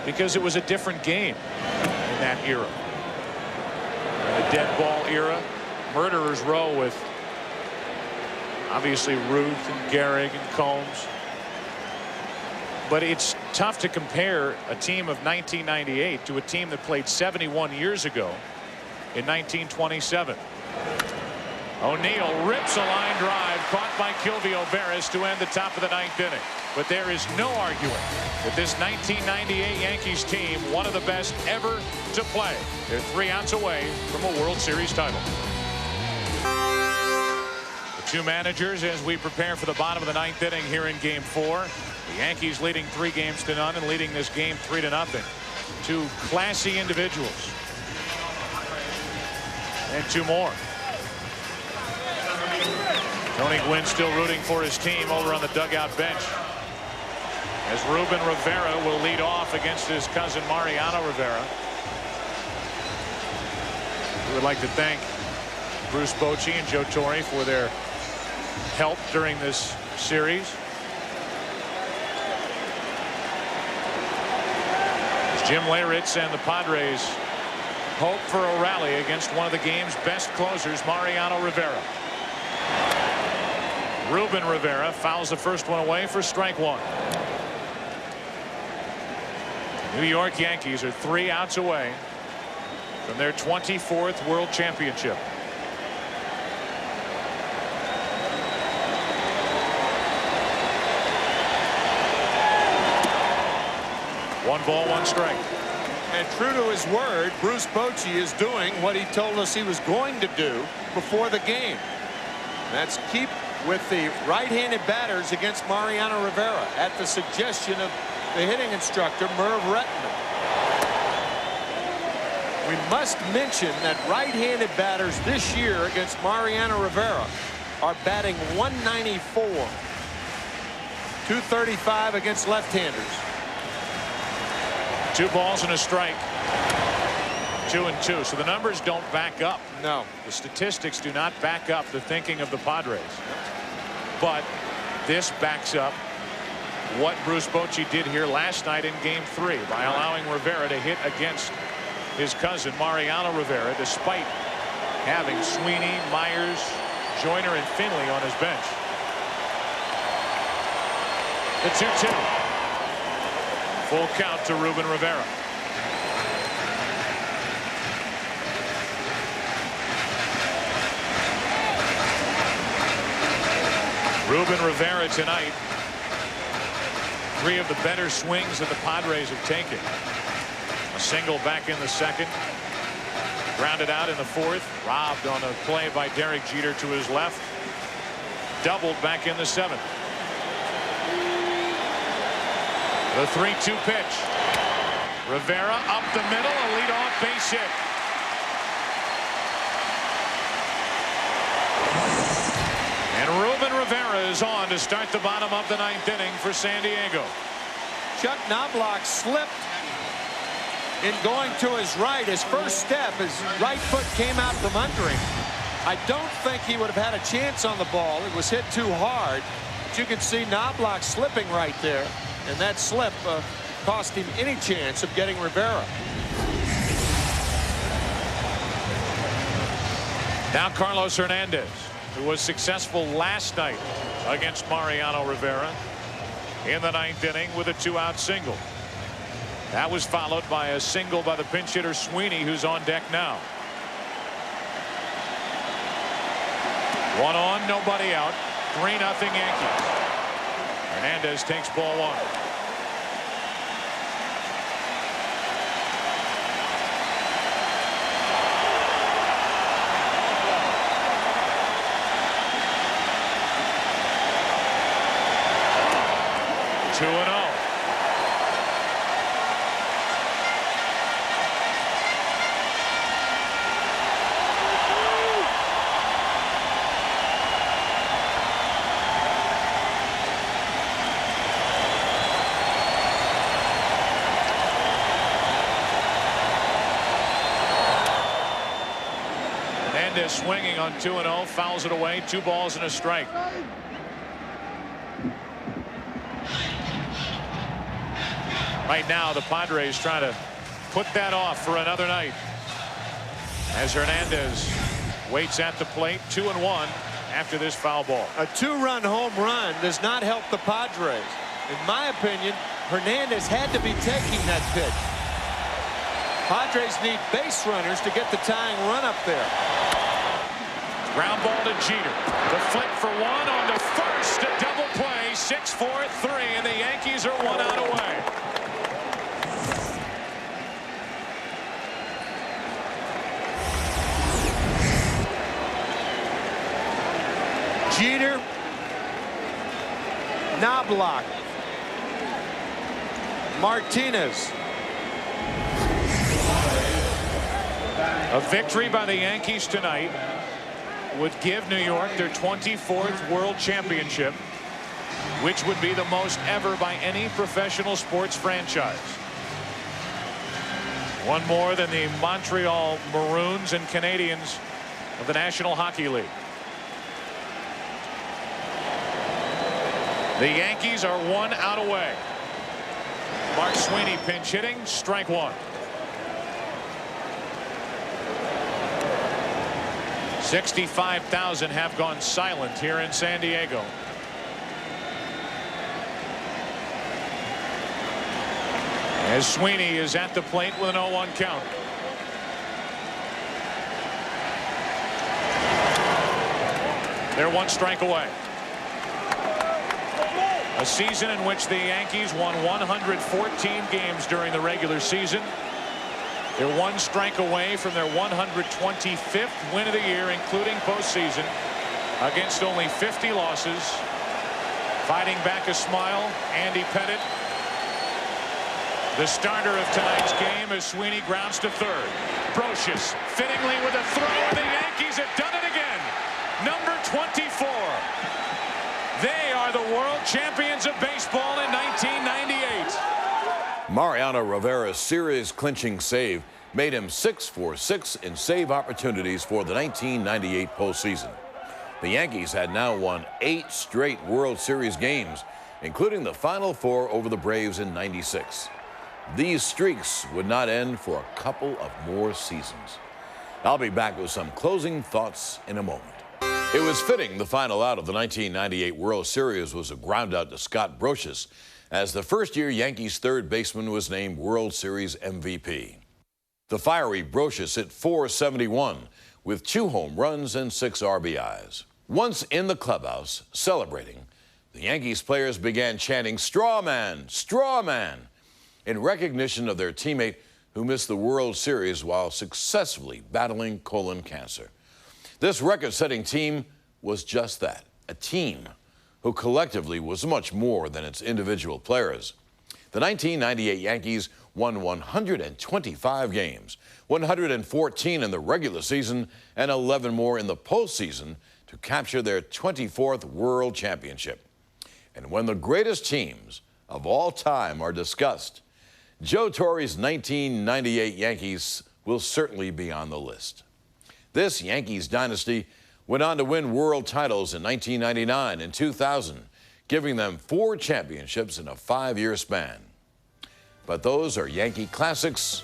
B: because it was a different game in that era. In the dead ball era, murderer's row with obviously Ruth and Gehrig and Combs. But it's tough to compare a team of 1998 to a team that played 71 years ago in 1927. O'Neill rips a line drive, caught by Kilvio Barris to end the top of the 9th inning. But there is no arguing that this 1998 Yankees team, one of the best ever to play. They're 3 outs away from a World Series title. The 2 managers as we prepare for the bottom of the 9th inning here in game 4. The Yankees leading 3-0 and leading this game 3-0. 2 classy individuals. And 2 more. Tony Gwynn still rooting for his team over on the dugout bench, as Ruben Rivera will lead off against his cousin Mariano Rivera. We would like to thank Bruce Bochy and Joe Torre for their help during this series. As Jim Leyritz and the Padres hope for a rally against one of the game's best closers, Mariano Rivera. Ruben Rivera fouls the first one away for strike 1. New York Yankees are 3 outs away from their 24th World Championship. One ball, 1 strike.
C: And true to his word, Bruce Bochy is doing what he told us he was going to do before the game. That's keep with the right-handed batters against Mariano Rivera at the suggestion of the hitting instructor Merv Rettenman. We must mention that right-handed batters this year against Mariano Rivera are batting 194, 235 against left-handers.
B: 2 balls and a strike. 2-2. So the numbers don't back up.
C: No.
B: The statistics do not back up the thinking of the Padres. But this backs up what Bruce Bochy did here last night in game 3 by allowing Rivera to hit against his cousin Mariano Rivera, despite having Sweeney, Myers, Joyner, and Finley on his bench. The 2-2. Full count to Ruben Rivera. Ruben Rivera tonight, 3 of the better swings that the Padres have taken. A single back in the 2nd, grounded out in the 4th, robbed on a play by Derek Jeter to his left, doubled back in the 7th. The 3-2 pitch. Rivera up the middle, a leadoff base hit. And Ruben Rivera is on to start the bottom of the 9th inning for San Diego.
C: Chuck Knobloch slipped in going to his right. His first step, his right foot came out from under him. I don't think he would have had a chance on the ball. It was hit too hard. But you can see Knobloch slipping right there. And that slip cost him any chance of getting Rivera.
B: Now Carlos Hernandez, who was successful last night against Mariano Rivera. in the 9th inning with a 2-out single. That was followed by a single by the pinch hitter Sweeney, who's on deck now. 1 on, nobody out. 3-0 Yankees. Hernandez takes ball 1. Two and 0. Hernandez swinging on 2-0, fouls it away. 2 balls and a strike. Right now, the Padres trying to put that off for another night. As Hernandez waits at the plate, 2-1 after this foul ball.
C: A 2-run home run does not help the Padres. In my opinion, Hernandez had to be taking that pitch. Padres need base runners to get the tying run up there.
B: Ground ball to Jeter. The flick for 1 on to first. A double play. 6-4-3, and the Yankees are 1 out away.
C: Jeter, Knobloch, Martinez.
B: A victory by the Yankees tonight would give New York their 24th World Championship, which would be the most ever by any professional sports franchise. One more than the Montreal Maroons and Canadiens of the National Hockey League. The Yankees are 1 out away. Mark Sweeney pinch hitting, strike 1. 65,000 have gone silent here in San Diego. As Sweeney is at the plate with an 0-1 count. They're 1 strike away. A season in which the Yankees won 114 games during the regular season. They're 1 strike away from their 125th win of the year, including postseason, against only 50 losses. Fighting back a smile, Andy Pettitte. The starter of tonight's game as Sweeney grounds to third. Brocious fittingly with a throw, and the Yankees have done it again. Number 24. They are the world champions of baseball in 1998.
A: Mariano Rivera's series-clinching save made him 6 for 6 in save opportunities for the 1998 postseason. The Yankees had now won 8 straight World Series games, including the Final 4 over the Braves in '96. These streaks would not end for a couple of more seasons. I'll be back with some closing thoughts in a moment. It was fitting the final out of the 1998 World Series was a ground out to Scott Brocious, as the first-year Yankees third baseman was named World Series MVP. The fiery Brocious hit .471 with 2 home runs and 6 RBIs. Once in the clubhouse celebrating, the Yankees players began chanting "Straw Man, Straw Man," in recognition of their teammate who missed the World Series while successfully battling colon cancer. This record-setting team was just that, a team who collectively was much more than its individual players. The 1998 Yankees won 125 games, 114 in the regular season, and 11 more in the postseason to capture their 24th World Championship. And when the greatest teams of all time are discussed, Joe Torre's 1998 Yankees will certainly be on the list. This Yankees dynasty went on to win world titles in 1999 and 2000, giving them 4 championships in a 5-year span. But those are Yankee classics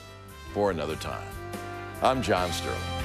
A: for another time. I'm John Sterling.